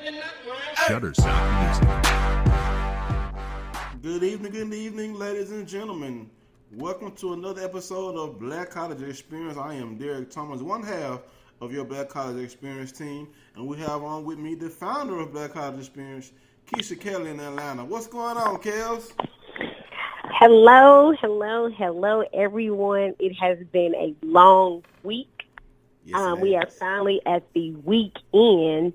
Shutterstock Music. Good evening, ladies and gentlemen. Welcome to another episode of Black College Experience. I am Derek Thomas, one half of your Black College Experience team, and we have on with me the founder of Black College Experience, Keisha Kelly in Atlanta. What's going on, Kels? Hello, everyone. It has been a long week. Yes, we are finally at the weekend.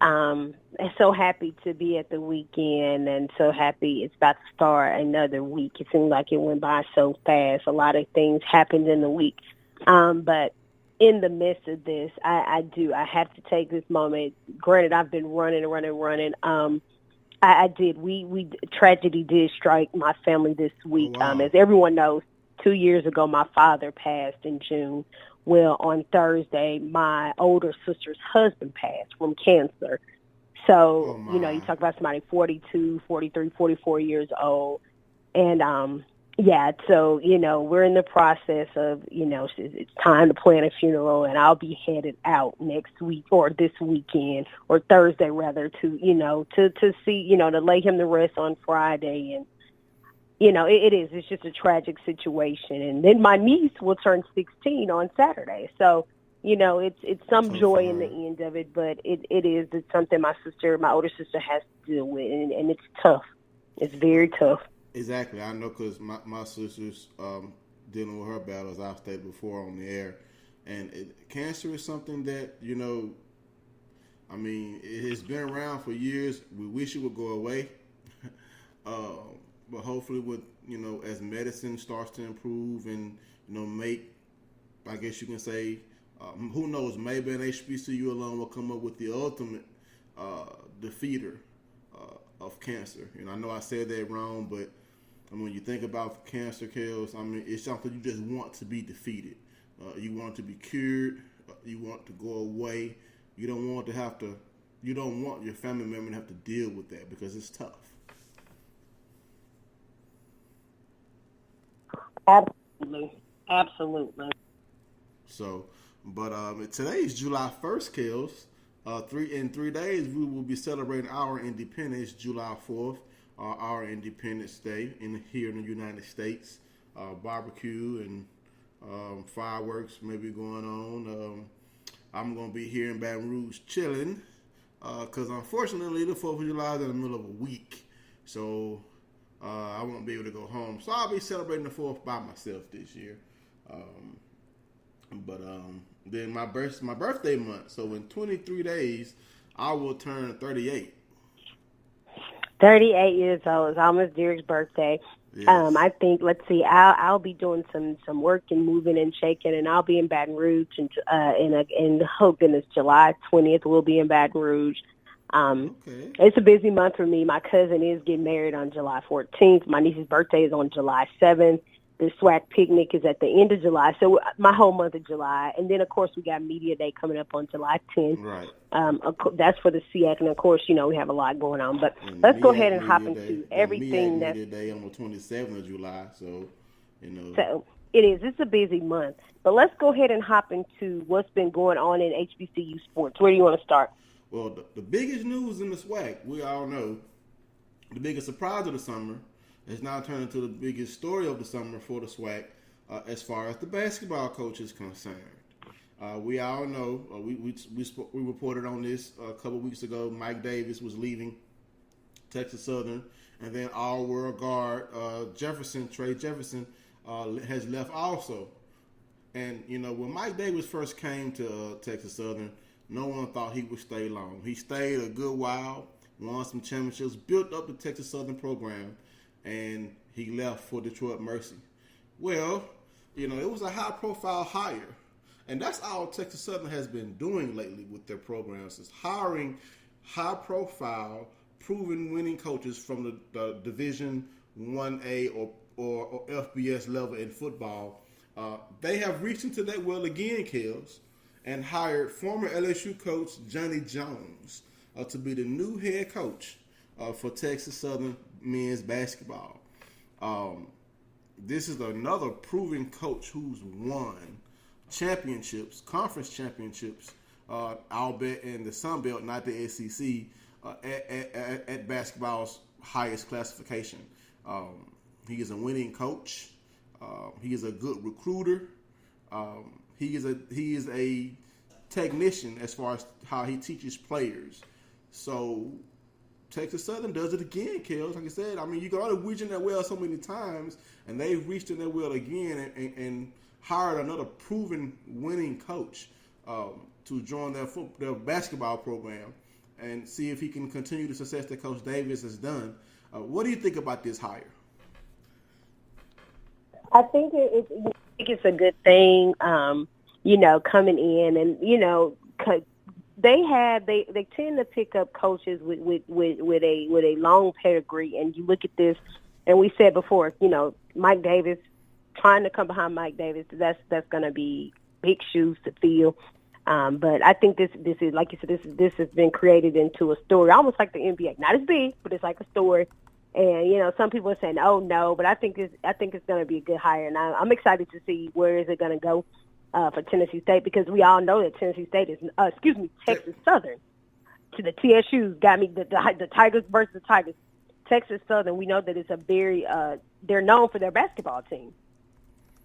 I'm so happy to be at the weekend and so happy it's about to start another week. It seemed like it went by so fast. A lot of things happened in the week. But in the midst of this, I have to take this moment. Granted, I've been running. I did. We tragedy did strike my family this week. Oh, wow. As everyone knows, 2 years ago, my father passed in June. Well, on Thursday, my older sister's husband passed from cancer. So, you talk about somebody 42, 43, 44 years old. And, so, we're in the process of, it's time to plan a funeral, and I'll be headed out next week or this weekend or Thursday, rather, to see, to lay him to rest on Friday. And, it's just a tragic situation. And then my niece will turn 16 on Saturday. So, it's some joy in the end of it, but it's something my older sister has to deal with, and it's tough. It's very tough. Exactly. I know because my sister's dealing with her battles. I've stated before on the air. And cancer is something that, it has been around for years. We wish it would go away. But hopefully with, as medicine starts to improve and, make, I guess you can say, who knows, maybe an HBCU alone will come up with the ultimate defeater of cancer. I know I said that wrong, but when you think about cancer, Kels, it's something you just want to be defeated. You want to be cured. You want to go away. You don't want your family member to have to deal with that because it's tough. Absolutely. So, but today is July 1st, Kels. In 3 days, we will be celebrating our independence, July 4th, our Independence Day here in the United States. Barbecue and fireworks may be going on. I'm going to be here in Baton Rouge chilling because, unfortunately, the 4th of July is in the middle of a week. So, I won't be able to go home. So, I'll be celebrating the 4th by myself this year. But then my birthday month. So in 23 days, I will turn 38. 38 years old. It's almost Derek's birthday. Yes. I think, let's see, I'll be doing some work and moving and shaking, and I'll be in Baton Rouge, and oh goodness, July 20th we'll be in Baton Rouge. Okay. It's a busy month for me. My cousin is getting married on July 14th. My niece's birthday is on July 7th. The SWAC picnic is at the end of July, so my whole month of July. And then, of course, we got Media Day coming up on July 10th. Right. That's for the SWAC, and, of course, we have a lot going on. But let's go ahead and hop into everything. Media Day on the 27th of July, so, So it is. It's a busy month. But let's go ahead and hop into what's been going on in HBCU sports. Where do you want to start? Well, the biggest news in the SWAC, we all know, the biggest surprise of the summer, has now turned into the biggest story of the summer for the SWAC as far as the basketball coach is concerned. We all know, we reported on this a couple weeks ago, Mike Davis was leaving Texas Southern, and then all-world guard Trey Jefferson, has left also. And, when Mike Davis first came to Texas Southern, no one thought he would stay long. He stayed a good while, won some championships, built up the Texas Southern program, and he left for Detroit Mercy. Well, it was a high-profile hire, and that's all Texas Southern has been doing lately with their programs, is hiring high-profile, proven winning coaches from the Division 1A or FBS level in football. They have reached into that well again, Kels, and hired former LSU coach Johnny Jones to be the new head coach for Texas Southern men's basketball. This is another proven coach who's won championships, conference championships, albeit in the Sun Belt, not the SEC, at basketball's highest classification. He is a winning coach. He is a good recruiter. He is a technician as far as how he teaches players. So Texas Southern does it again, Kels. Like I said, I mean, you can only reach in that well so many times, and they've reached in that well again and hired another proven winning coach to join their basketball program and see if he can continue the success that Coach Davis has done. What do you think about this hire? I think it's a good thing, coming in and, they tend to pick up coaches with a long pedigree, and you look at this, and we said before, Mike Davis, trying to come behind Mike Davis, that's going to be big shoes to fill. But I think this is, like you said, this has been created into a story, almost like the NBA. Not as big, but it's like a story. And some people are saying, "Oh no," but I think it's going to be a good hire, and I'm excited to see where is it going to go for Tennessee State, because we all know that Tennessee State is, Texas Southern. To the TSU's got me the Tigers versus the Tigers. Texas Southern, we know that it's a very they're known for their basketball team,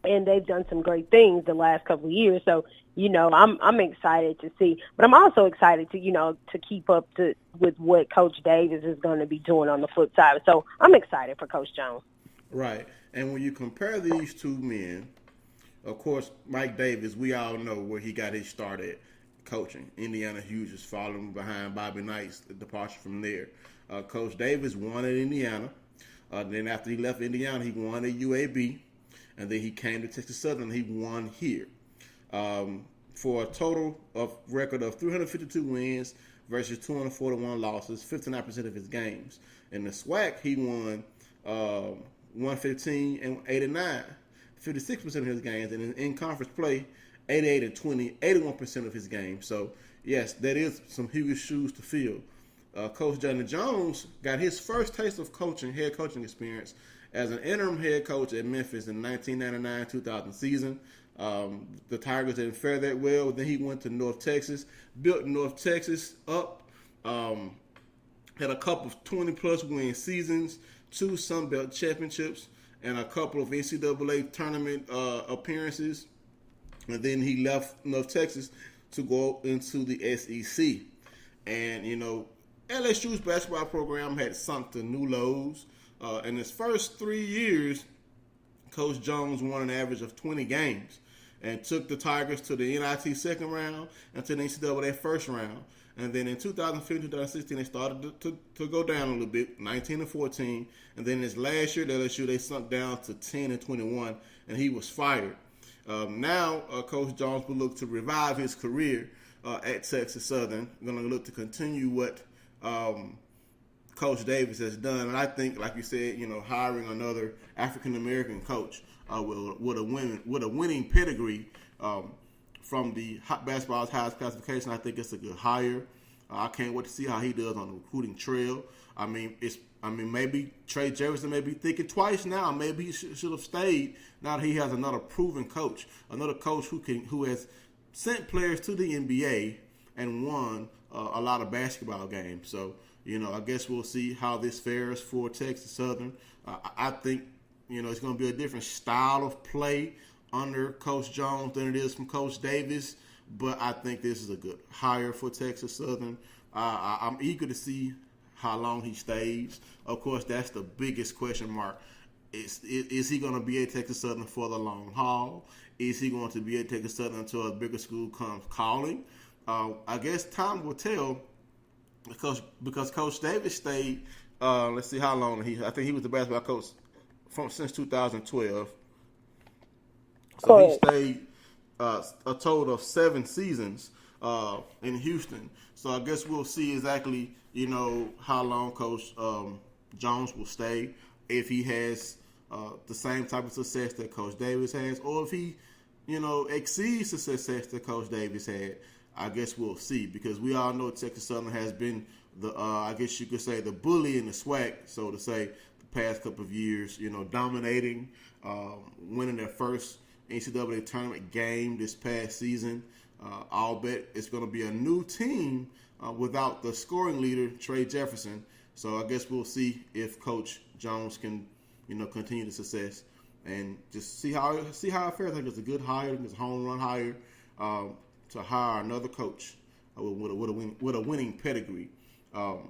and they've done some great things the last couple of years. So I'm excited to see, but I'm also excited to keep up with what Coach Davis is going to be doing on the flip side. So I'm excited for Coach Jones. Right, and when you compare these two men, of course, Mike Davis, we all know where he got his start at coaching. Indiana Hughes is following behind Bobby Knight's departure from there. Coach Davis won at Indiana. Then after he left Indiana, he won at UAB. And then he came to Texas Southern and he won here. For a total of record of 352 wins versus 241 losses, 59% of his games. In the SWAC, he won 115 and 89. 56% of his games, and in conference play, 88 and 20, 81% of his games. So, yes, that is some huge shoes to fill. Coach Johnny Jones got his first taste of head coaching experience as an interim head coach at Memphis in 1999-2000 season. The Tigers didn't fare that well. Then he went to North Texas, built North Texas up, had a couple of 20-plus win seasons, 2 Sun Belt championships, and a couple of NCAA tournament appearances. And then he left North Texas to go into the SEC. And, LSU's basketball program had sunk to new lows. In his first 3 years, Coach Jones won an average of 20 games and took the Tigers to the NIT second round and to the NCAA first round. And then in 2015, 2016, they started to go down a little bit, 19 and 14. And then this last year at LSU, they sunk down to 10 and 21, and he was fired. Now, Coach Jones will look to revive his career at Texas Southern. Going to look to continue what Coach Davis has done. And I think, like you said, hiring another African-American coach with a winning pedigree from the basketball's highest classification, I think it's a good hire. I can't wait to see how he does on the recruiting trail. Maybe Trey Jefferson may be thinking twice now. Maybe he should have stayed. Now that he has another proven coach, another coach who has sent players to the NBA and won a lot of basketball games. So, I guess we'll see how this fares for Texas Southern. I think, it's going to be a different style of play under Coach Jones than it is from Coach Davis, but I think this is a good hire for Texas Southern. I'm eager to see how long he stays. Of course, that's the biggest question mark. Is he going to be at Texas Southern for the long haul? Is he going to be at Texas Southern until a bigger school comes calling? I guess time will tell because Coach Davis stayed, let's see how long I think he was the basketball coach since 2012. So he stayed a total of 7 seasons in Houston. So I guess we'll see exactly, how long Coach Jones will stay, if he has the same type of success that Coach Davis has, or if he, exceeds the success that Coach Davis had. I guess we'll see, because we all know Texas Southern has been the, I guess you could say, the bully in the SWAC, so to say, the past couple of years, dominating, winning their first NCAA tournament game this past season. I'll bet it's going to be a new team without the scoring leader, Trey Jefferson. So I guess we'll see if Coach Jones can, continue the success and just see how it fares. I think it's a good hire, it's a home run hire to hire another coach with a winning pedigree. And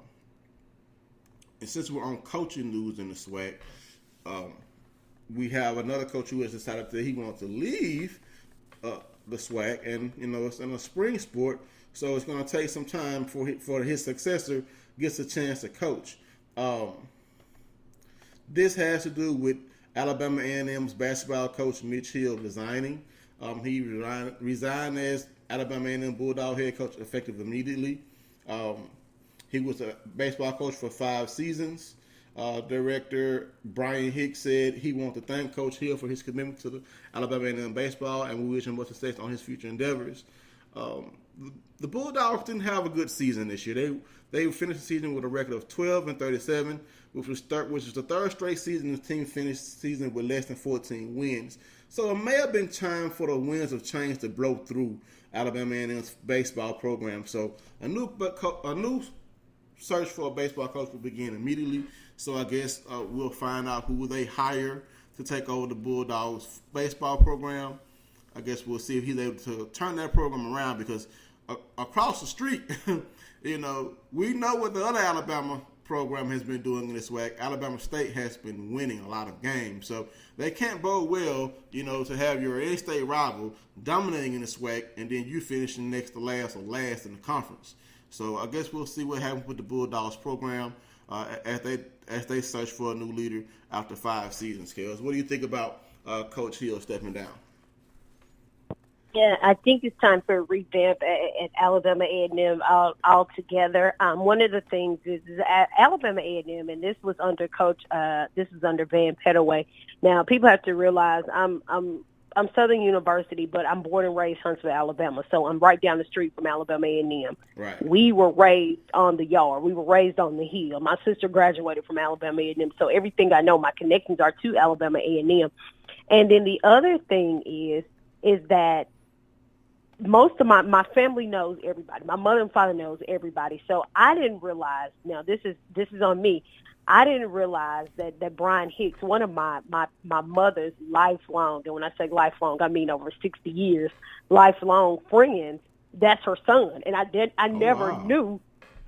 since we're on coaching news in the SWAC, we have another coach who has decided that he wants to leave the SWAC, and it's in a spring sport, so it's going to take some time for his successor gets a chance to coach. This has to do with Alabama A&M's basketball coach Mitch Hill resigning. He resigned as Alabama A&M Bulldog head coach effective immediately. He was a baseball coach for 5 seasons. Director Brian Hicks said he wanted to thank Coach Hill for his commitment to the Alabama A&M baseball, and we wish him much success on his future endeavors. The Bulldogs didn't have a good season this year. They finished the season with a record of 12-37, which was the third straight season the team finished the season with less than 14 wins. So it may have been time for the winds of change to blow through Alabama A&M's baseball program. So a new search for a baseball coach will begin immediately. So I guess we'll find out who they hire to take over the Bulldogs baseball program. I guess we'll see if he's able to turn that program around, because across the street, we know what the other Alabama program has been doing in this SWAC. Alabama State has been winning a lot of games. So they can't bode well, to have your in-state rival dominating in the SWAC and then you finishing next to last or last in the conference. So I guess we'll see what happens with the Bulldogs program as they search for a new leader after 5 seasons. Kels, what do you think about Coach Hill stepping down? Yeah, I think it's time for a revamp at Alabama A&M altogether. One of the things is at Alabama A&M, and this was under this is under Van Pettaway. Now, people have to realize I'm Southern University, but I'm born and raised Huntsville, Alabama, so I'm right down the street from Alabama A&M. Right. We were raised on the yard. We were raised on the hill. My sister graduated from Alabama A&M, so everything I know, my connections are to Alabama A&M. And then the other thing is that most of my family knows everybody. My mother and father knows everybody. So I didn't realize, now this is on me, I didn't realize that Brian Hicks, one of my mother's lifelong, and when I say lifelong, I mean over 60 years, lifelong friends, that's her son. And I never knew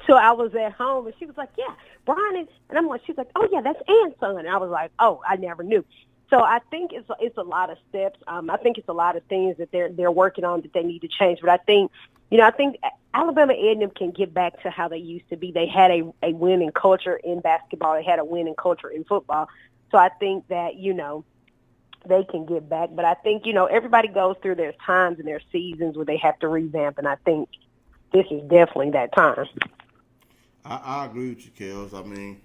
till I was at home, and she was like, yeah, Brian, and I'm like, she's like, oh yeah, that's Ann's son. And I was like, oh, I never knew. So I think it's a lot of steps. I think it's a lot of things that they're working on that they need to change. But I think Alabama A&M can get back to how they used to be. They had a winning culture in basketball. They had a winning culture in football. So I think that, they can get back. But I think, everybody goes through their times and their seasons where they have to revamp. And I think this is definitely that time. I agree with you, Kels. I mean,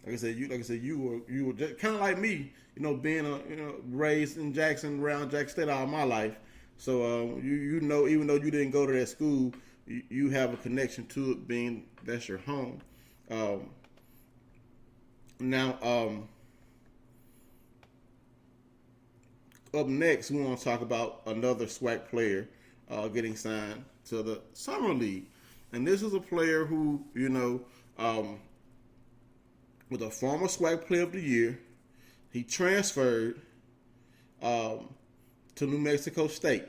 like I said, you were just kind of like me, being raised in Jackson, around Jackson State all my life. So even though you didn't go to that school, you have a connection to it, being that's your home. Now, up next, we want to talk about another SWAC player getting signed to the Summer League, and this is a player who with a former SWAC Player of the Year. He transferred to New Mexico State.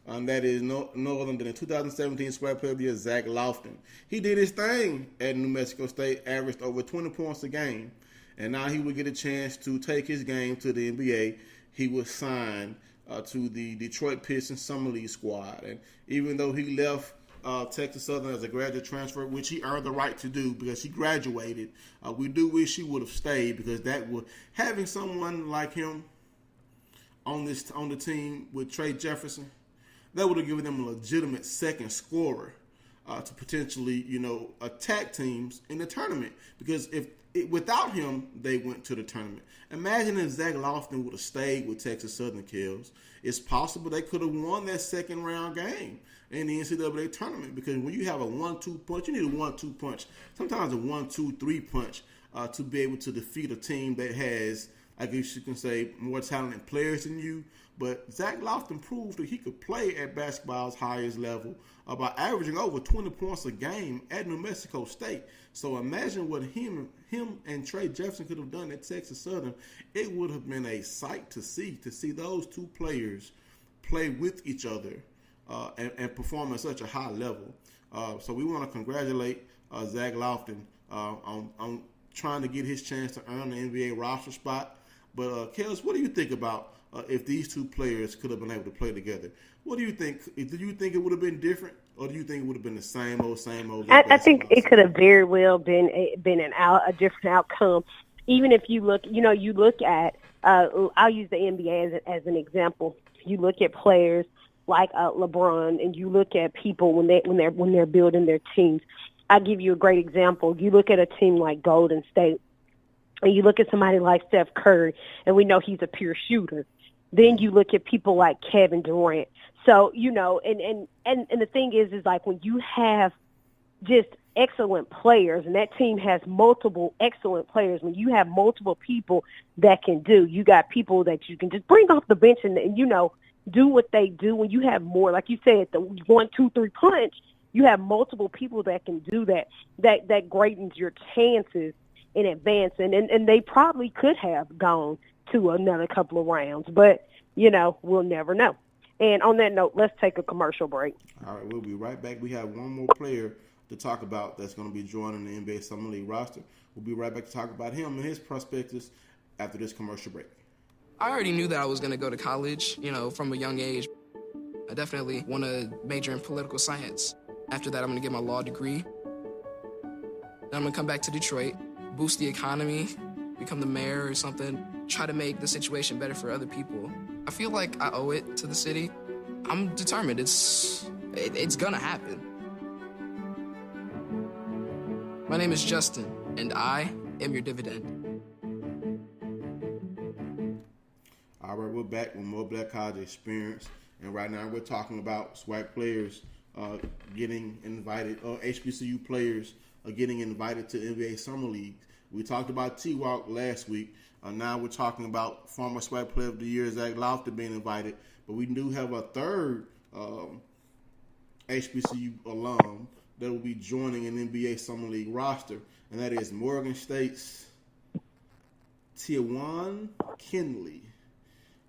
That is no other than the 2017 SWAC Player of the Year, Zach Lofton. He did his thing at New Mexico State, averaged over 20 points a game, and now he would get a chance to take his game to the NBA. He was signed to the Detroit Pistons Summer League squad, and even though he left Texas Southern as a graduate transfer, which he earned the right to do because he graduated. We do wish he would have stayed, because having someone like him on the team with Trey Jefferson, that would have given them a legitimate second scorer to potentially attack teams in the tournament. Because without him, they went to the tournament. Imagine if Zach Lofton would have stayed with Texas Southern, Kels. It's possible they could have won that second round game in the NCAA tournament, because when you have a 1-2 punch, you need a 1-2 punch, sometimes a 1-2-3 punch to be able to defeat a team that has I guess you can say, more talented players than you. But Zach Lofton proved that he could play at basketball's highest level by averaging over 20 points a game at New Mexico State. So imagine what him and Trey Jefferson could have done at Texas Southern. It would have been a sight to see those two players play with each other and perform at such a high level. So we want to congratulate Zach Lofton on trying to get his chance to earn the NBA roster spot. But Kels, what do you think about if these two players could have been able to play together? What do you think? Do you think it would have been different, or do you think it would have been the same old? I think it could have very well been a different outcome. Even if you look, you look at, I'll use the NBA as an example. You look at players like LeBron, and you look at people when they're building their teams. I'll give you a great example. You look at a team like Golden State, and you look at somebody like Steph Curry, and we know he's a pure shooter. Then you look at people like Kevin Durant. So, and the thing is like when you have just excellent players, and that team has multiple excellent players, when you have multiple people that can do, you got people that you can just bring off the bench and do what they do. When you have more, like you said, the 1, 2, 3 punch, you have multiple people that can do that greatens your chances in advancing. And they probably could have gone to another couple of rounds, but, we'll never know. And on that note, let's take a commercial break. All right, we'll be right back. We have one more player to talk about that's going to be joining the NBA Summer League roster. We'll be right back to talk about him and his prospectus after this commercial break. I already knew that I was going to go to college, from a young age. I definitely want to major in political science. After that, I'm going to get my law degree. Then I'm going to come back to Detroit, boost the economy, become the mayor or something, try to make the situation better for other people. I feel like I owe it to the city. I'm determined. It's going to happen. My name is Justin, and I am your dividend. All right, we're back with more Black College Experience, and right now we're talking about SWAC players getting invited, or HBCU players getting invited to NBA Summer League. We talked about T-Walk last week. Now we're talking about former SWAC Player of the Year, Zach Lofton, being invited. But we do have a third HBCU alum that will be joining an NBA Summer League roster, and that is Morgan State's Tewan Kinley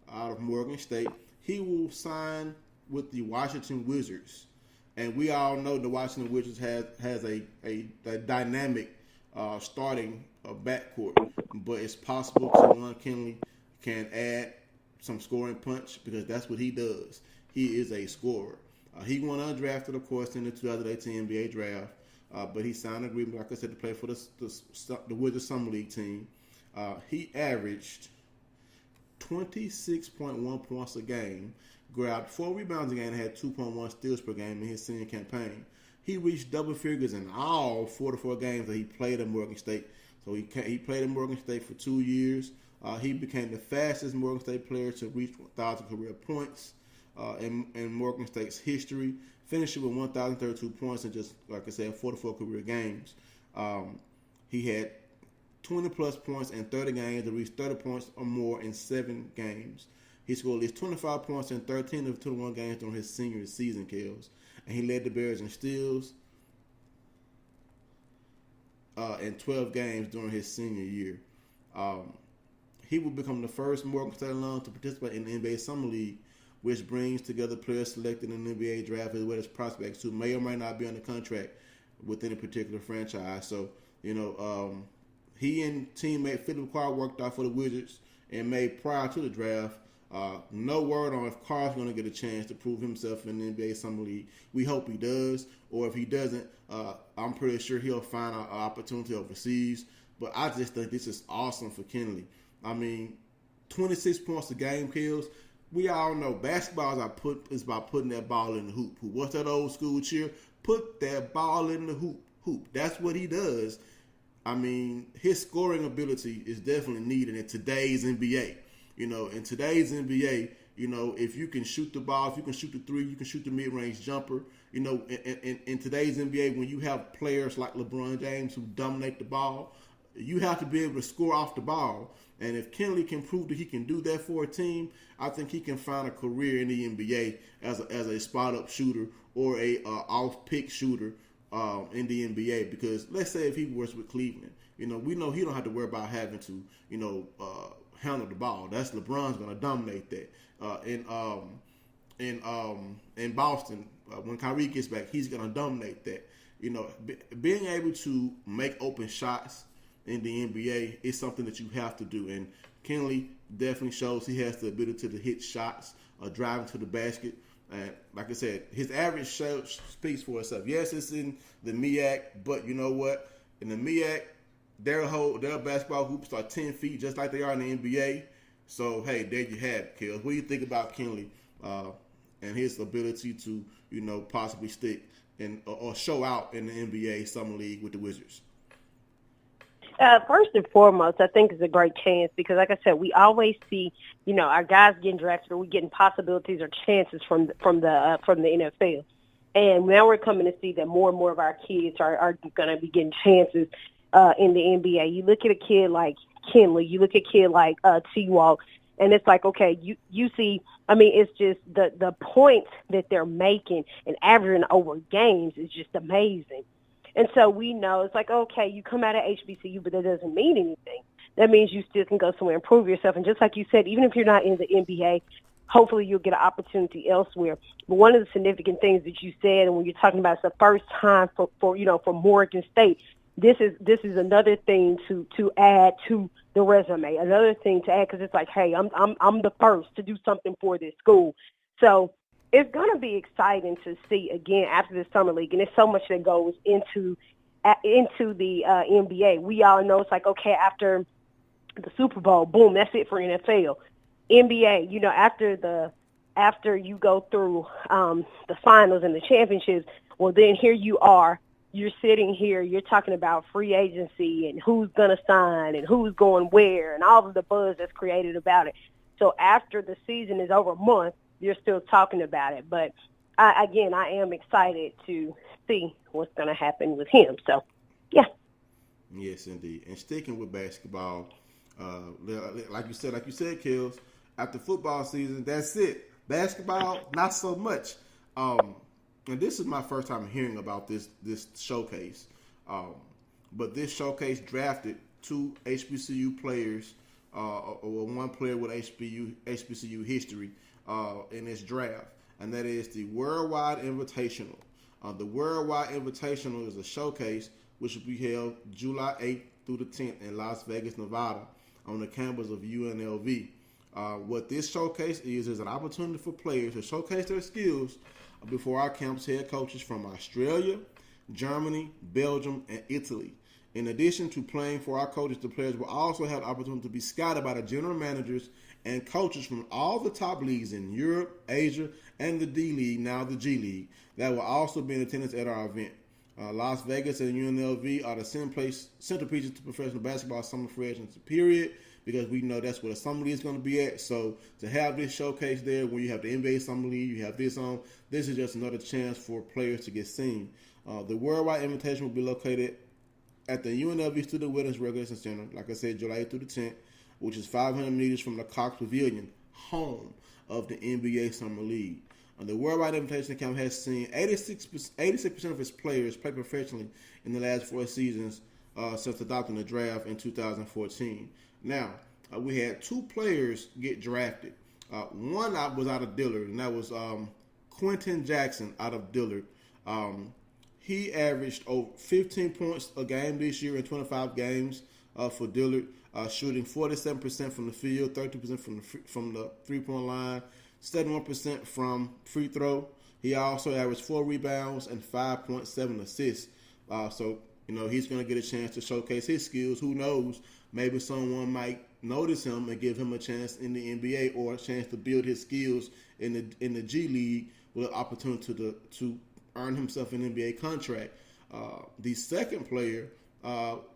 out of Morgan State. He will sign with the Washington Wizards. And we all know the Washington Wizards has a dynamic starting backcourt, but it's possible Tewan Kinley can add some scoring punch because that's what he does. He is a scorer. He went undrafted, of course, in the 2018 NBA draft, but he signed an agreement, like I said, to play for the Wizards Summer League team. He averaged 26.1 points a game, grabbed 4 rebounds a game, and had 2.1 steals per game in his senior campaign. He reached double figures in all 44 games that he played at Morgan State. So he played at Morgan State for 2 years. He became the fastest Morgan State player to reach 1,000 career points in Morgan State's history, finishing with 1,032 points in just, like I said, 44 career games. He had 20-plus points in 30 games to reach 30 points or more in 7 games. He scored at least 25 points in 13 of 21 games during his senior season, Kells. And he led the Bears in steals in 12 games during his senior year. He will become the first Morgan State alum to participate in the NBA Summer League, which brings together players selected in the NBA draft as well as prospects who may or may not be under contract with any particular franchise. So, he and teammate Philip Carr worked out for the Wizards and made prior to the draft. No word on if Carr's going to get a chance to prove himself in the NBA Summer League. We hope he does, or if he doesn't, I'm pretty sure he'll find an opportunity overseas. But I just think this is awesome for Kinley. I mean, 26 points a game, Kills. We all know basketball is about putting that ball in the hoop. What's that old school cheer? Put that ball in the hoop. That's what he does. I mean, his scoring ability is definitely needed in today's NBA. In today's NBA, if you can shoot the ball, if you can shoot the three, you can shoot the mid-range jumper. In today's NBA, when you have players like LeBron James who dominate the ball, you have to be able to score off the ball. And if Kenley can prove that he can do that for a team, I think he can find a career in the NBA as a spot-up shooter or a off-pick shooter in the NBA. Because let's say if he works with Cleveland, we know he don't have to worry about having to, handle the ball. That's LeBron's going to dominate that. In Boston, when Kyrie gets back, he's going to dominate that. Being able to make open shots in the NBA is something that you have to do. And Kenley definitely shows he has the ability to hit shots, driving to the basket. And like I said, his average speaks for itself. Yes, it's in the MEAC, but you know what? In the MEAC, their basketball hoops are 10 feet, just like they are in the NBA. So, hey, there you have it, Kels. What do you think about Kenley and his ability to, possibly stick or show out in the NBA Summer League with the Wizards? First and foremost, I think it's a great chance because, like I said, we always see, our guys getting drafted, or we getting possibilities or chances from the NFL. And now we're coming to see that more and more of our kids are going to be getting chances in the NBA. You look at a kid like Kenley, you look at a kid like T-Walk, and it's like, okay, you see, it's just the points that they're making and averaging over games is just amazing. And so we know it's like, okay, you come out of HBCU, but that doesn't mean anything. That means you still can go somewhere and prove yourself. And just like you said, even if you're not in the NBA, hopefully you'll get an opportunity elsewhere. But one of the significant things that you said, and when you're talking about it's the first time for Morgan State, this is another thing to add to the resume, another thing to add, because it's like, hey, I'm the first to do something for this school. So it's going to be exciting to see again after the summer league, and there's so much that goes into the NBA. We all know it's like, okay, after the Super Bowl, boom, that's it for NFL. NBA, after you go through the finals and the championships, well, then here you are. You're sitting here, you're talking about free agency and who's going to sign and who's going where and all of the buzz that's created about it. So after the season is over a month, you're still talking about it. But, I am excited to see what's going to happen with him. So, yeah. Yes, indeed. And sticking with basketball, like you said, Kels, after football season, that's it. Basketball, not so much. And this is my first time hearing about this showcase. But this showcase drafted 2 HBCU players, or one player with HBCU history in this draft, and that is the Worldwide Invitational. The Worldwide Invitational is a showcase which will be held July 8th through the 10th in Las Vegas, Nevada, on the campus of UNLV. What this showcase is an opportunity for players to showcase their skills before our campus head coaches from Australia, Germany, Belgium, and Italy. In addition to playing for our coaches, the players will also have the opportunity to be scouted by the general managers and coaches from all the top leagues in Europe, Asia, and the D League, now the G League, that will also be in attendance at our event. Las Vegas and UNLV are the centerpieces to professional basketball summer free agency period, because we know that's where the summer league is going to be at. So to have this showcase there, when you have the NBA summer league, you have this on, this is just another chance for players to get seen. The Worldwide Invitation will be located at the UNLV Student Wellness Recreation Center, like I said, July 8th through the 10th, which is 500 meters from the Cox Pavilion, home of the NBA Summer League. The Worldwide Invitation Camp has seen 86% of its players play professionally in the last 4 seasons since adopting the draft in 2014. Now, we had 2 players get drafted. One was out of Dillard, and that was Quentin Jackson out of Dillard. He averaged over 15 points a game this year in 25 games for Dillard, shooting 47% from the field, 32% from the three-point line, 71% from free throw. He also averaged 4 rebounds and 5.7 assists. So, he's going to get a chance to showcase his skills. Who knows? Maybe someone might notice him and give him a chance in the NBA, or a chance to build his skills in the G League with an opportunity to earn himself an NBA contract. The second player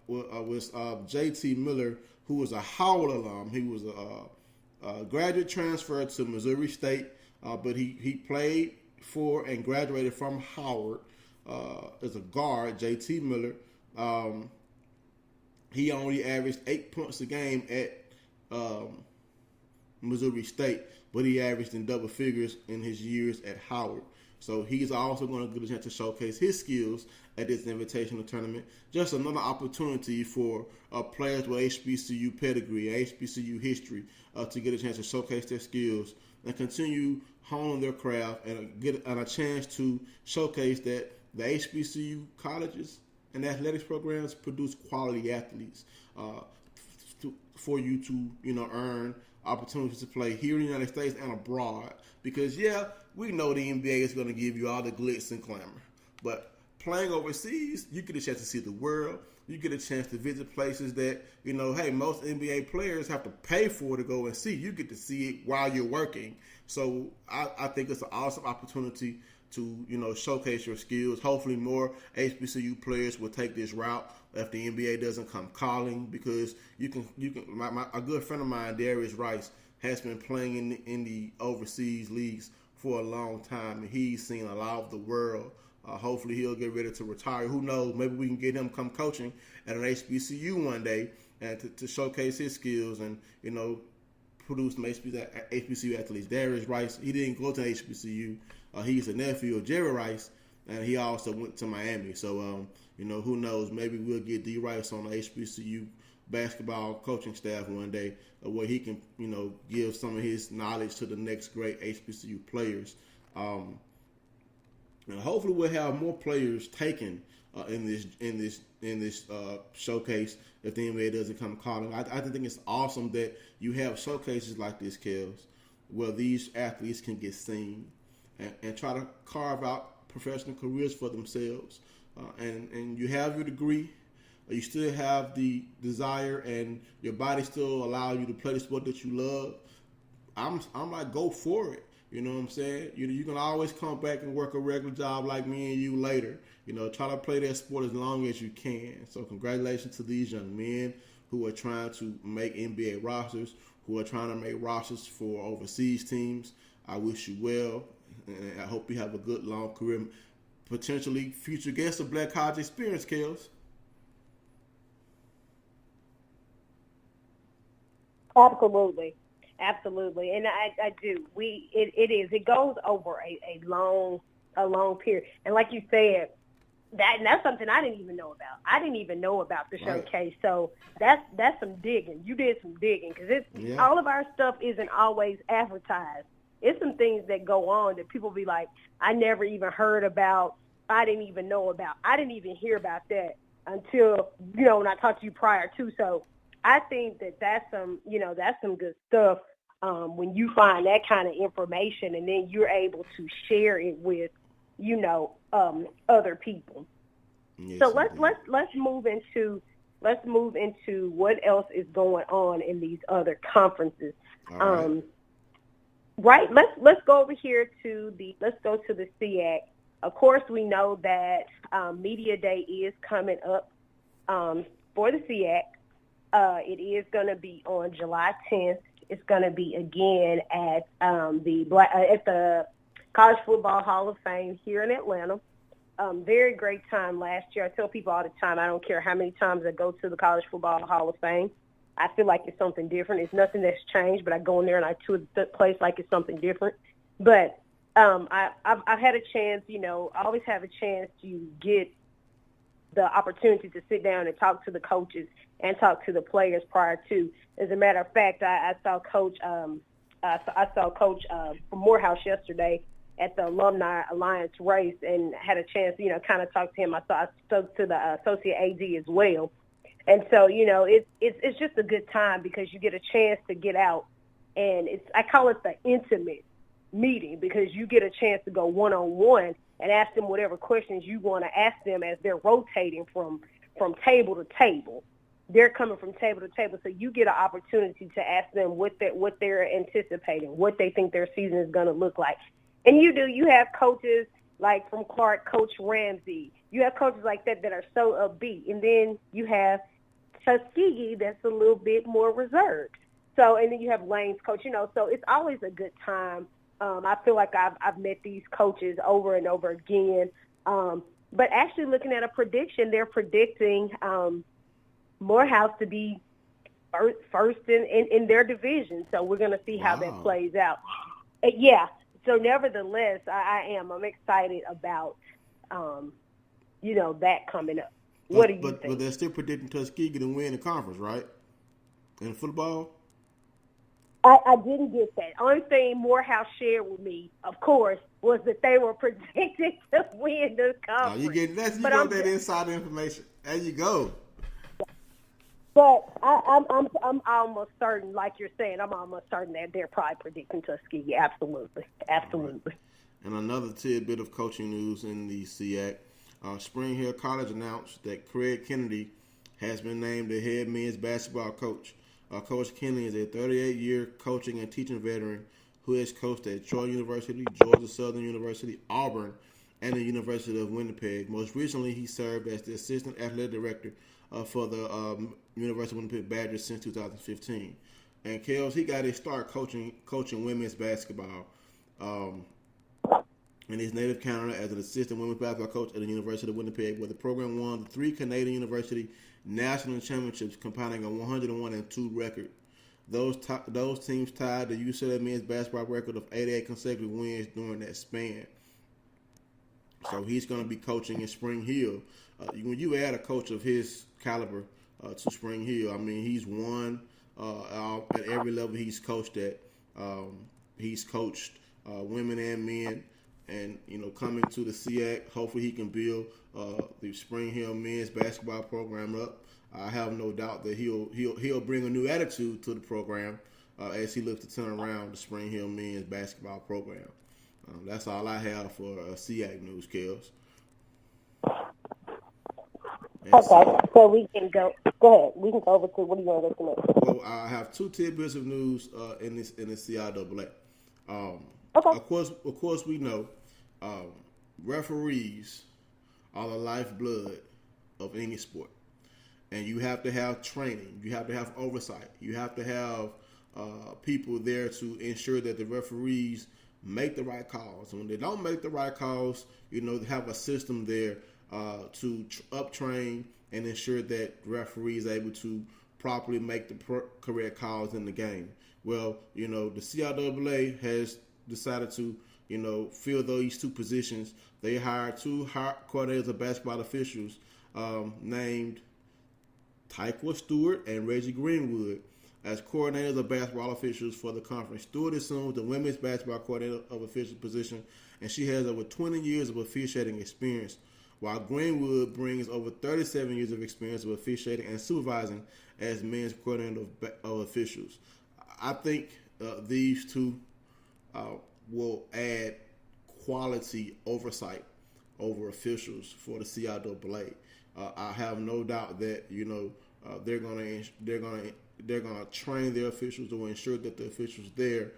was J.T. Miller, who was a Howard alum. He was a graduate transfer to Missouri State, but he played for and graduated from Howard as a guard, J.T. Miller. he only averaged 8 points a game at Missouri State, but he averaged in double figures in his years at Howard. So he's also going to get a chance to showcase his skills at this invitational tournament. Just another opportunity for players with HBCU pedigree, HBCU history, to get a chance to showcase their skills and continue honing their craft and get a chance to showcase that the HBCU colleges and athletics programs produce quality athletes for you to, earn opportunities to play here in the United States and abroad. Because, we know the NBA is going to give you all the glitz and glamour. But playing overseas, you get a chance to see the world. You get a chance to visit places that, hey, most NBA players have to pay for to go and see. You get to see it while you're working. So I think it's an awesome opportunity to, showcase your skills. Hopefully more HBCU players will take this route if the NBA doesn't come calling, because you can. A good friend of mine, Darius Rice, has been playing in the overseas leagues for a long time, and he's seen a lot of the world. Hopefully he'll get ready to retire. Who knows? Maybe we can get him come coaching at an HBCU one day and to showcase his skills and, produce some HBCU athletes. Darius Rice, he didn't go to HBCU. He's a nephew of Jerry Rice, and he also went to Miami. So, who knows? Maybe we'll get D. Rice on the HBCU basketball coaching staff one day, where he can, give some of his knowledge to the next great HBCU players. And hopefully we'll have more players taken in this showcase if the NBA doesn't come calling. I think it's awesome that you have showcases like this, Kels, where these athletes can get seen and try to carve out professional careers for themselves. And you have your degree, you still have the desire, and your body still allows you to play the sport that you love. I'm like, go for it. You know what I'm saying? You can always come back and work a regular job like me and you later. Try to play that sport as long as you can. So congratulations to these young men who are trying to make NBA rosters, who are trying to make rosters for overseas teams. I wish you well, and I hope you have a good long career. Potentially future guest of Black College Experience, Kels. Absolutely, and I do. It goes over a long period, and like you said, that's something I didn't even know about. I didn't even know about the showcase, so that's some digging. You did some digging, because all of our stuff isn't always advertised. It's some things that go on that people be like, I never even heard about. I didn't even know about. I didn't even hear about that until when I talked to you prior to. So I think that's some good stuff when you find that kind of information, and then you're able to share it with, other people. Yes, so let's move into what else is going on in these other conferences. Right. Let's go over here to the SWAC. Of course, we know that Media Day is coming up for the SWAC. It is going to be on July 10th. It's going to be again at the College Football Hall of Fame here in Atlanta. Very great time last year. I tell people all the time, I don't care how many times I go to the College Football Hall of Fame. I feel like it's something different. It's nothing that's changed, but I go in there and I tour the place like it's something different. But I've had a chance, I always have a chance to get the opportunity to sit down and talk to the coaches and talk to the players prior to. As a matter of fact, I saw Coach from Morehouse yesterday at the Alumni Alliance race and had a chance, kind of talk to him. I spoke to the associate AD as well. And so, it's just a good time because you get a chance to get out, and I call it the intimate meeting, because you get a chance to go one-on-one and ask them whatever questions you want to ask them as they're rotating from table to table. They're coming from table to table, so you get an opportunity to ask them what they're anticipating, what they think their season is going to look like. And you have coaches like from Clark, Coach Ramsey. You have coaches like that are so upbeat. And then you have Tuskegee that's a little bit more reserved. So, and then you have Lane's coach, so it's always a good time. I feel like I've met these coaches over and over again. But actually looking at a prediction, they're predicting Morehouse to be first in their division. So we're going to see how that plays out. Yeah. So nevertheless, I'm excited about, that coming up. What do you think? But they're still predicting Tuskegee to win the conference, right? In football? I didn't get that. Only thing Morehouse shared with me, of course, was that they were predicted to win the conference. You get that insider information. There you go. But I'm almost certain, like you're saying, I'm almost certain that they're probably predicting Tuskegee. Absolutely. Right. And another tidbit of coaching news in the SWAC. Spring Hill College announced that Craig Kennedy has been named the head men's basketball coach. Coach Kennedy is a 38-year coaching and teaching veteran who has coached at Troy University, Georgia Southern University, Auburn, and the University of Winnipeg. Most recently, he served as the assistant athletic director for the University of Winnipeg Badgers since 2015. And Kels, he got his start coaching women's basketball in his native Canada as an assistant women's basketball coach at the University of Winnipeg, where the program won the 3 Canadian University National Championships, compiling a 101-2 record. Those teams tied the UCLA men's basketball record of 88 consecutive wins during that span. So he's going to be coaching in Spring Hill. When you add a coach of his caliber to Spring Hill, I mean, he's won at every level he's coached at. He's coached women and men. And, coming to the SWAC, hopefully he can build the Spring Hill men's basketball program up. I have no doubt that he'll bring a new attitude to the program as he looks to turn around the Spring Hill men's basketball program. That's all I have for SWAC news, Kels. Okay, so we can go ahead. We can go over to, what do you want to go to next? Well, I have 2 tidbits of news in the CIAA. Okay. Of course, we know referees are the lifeblood of any sport. And you have to have training. You have to have oversight. You have to have people there to ensure that the referees make the right calls. And when they don't make the right calls, have a system there to up-train and ensure that the referee is able to properly make the correct calls in the game. Well, the CIAA has decided to, fill these 2 positions. They hired 2 coordinators of basketball officials named Tyqua Stewart and Reggie Greenwood as coordinators of basketball officials for the conference. Stewart assumed the women's basketball coordinator of official position, and she has over 20 years of officiating experience, while Greenwood brings over 37 years of experience of officiating and supervising as men's coordinator of officials. I think these 2 will add quality oversight over officials for the CIAA. I have no doubt that they're gonna train their officials to ensure that the officials there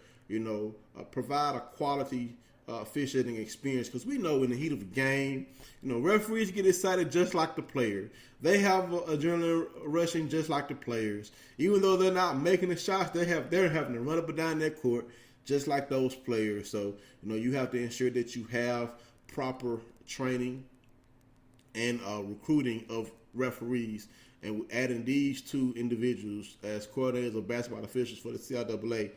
provide a quality officiating experience, because we know in the heat of the game, referees get excited just like the players. They have adrenaline rushing just like the players. Even though they're not making the shots, they're having to run up and down that court just like those players. So you have to ensure that you have proper training and recruiting of referees, and adding these 2 individuals as coordinators of basketball officials for the CIAA,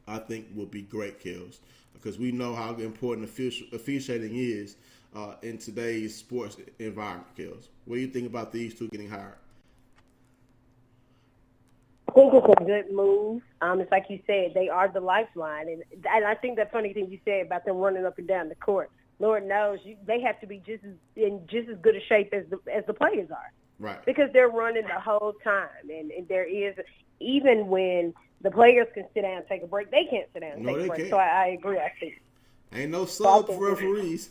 I think will be great, Kels, because we know how important officiating is in today's sports environment, Kels. What do you think about these 2 getting hired? I think it's a good move. It's like you said, they are the lifeline, and I think that funny thing you said about them running up and down the court. Lord knows they have to be just as good a shape as the players are, right? Because they're running the whole time, and there is, even when the players can sit down and take a break, they can't sit down and take a break. Can't. So I agree. I think ain't no sub referees.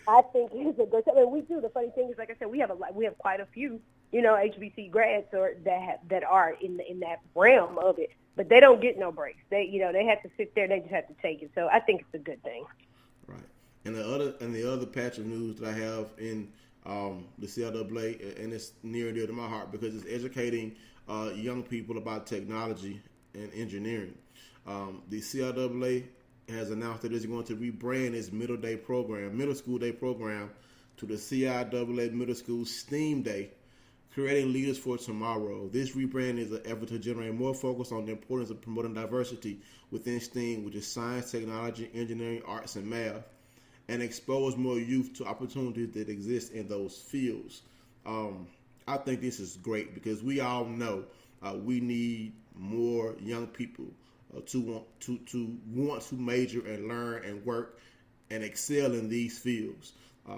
I think it's a good. I mean, we do. The funny thing is, like I said, we have quite a few, HBC grads that are in that realm of it, but they don't get no breaks. They have to sit there. They just have to take it. So I think it's a good thing. Right. And the other patch of news that I have in the CIAA, and it's near and dear to my heart because it's educating young people about technology and engineering. The CIAA has announced that it's going to rebrand its middle school day program to the CIAA Middle School STEAM Day creating leaders for tomorrow. This rebrand is an effort to generate more focus on the importance of promoting diversity within STEAM, which is science, technology, engineering, arts, and math, and expose more youth to opportunities that exist in those fields. I think this is great because we all know we need more young people to want to major and learn and work and excel in these fields.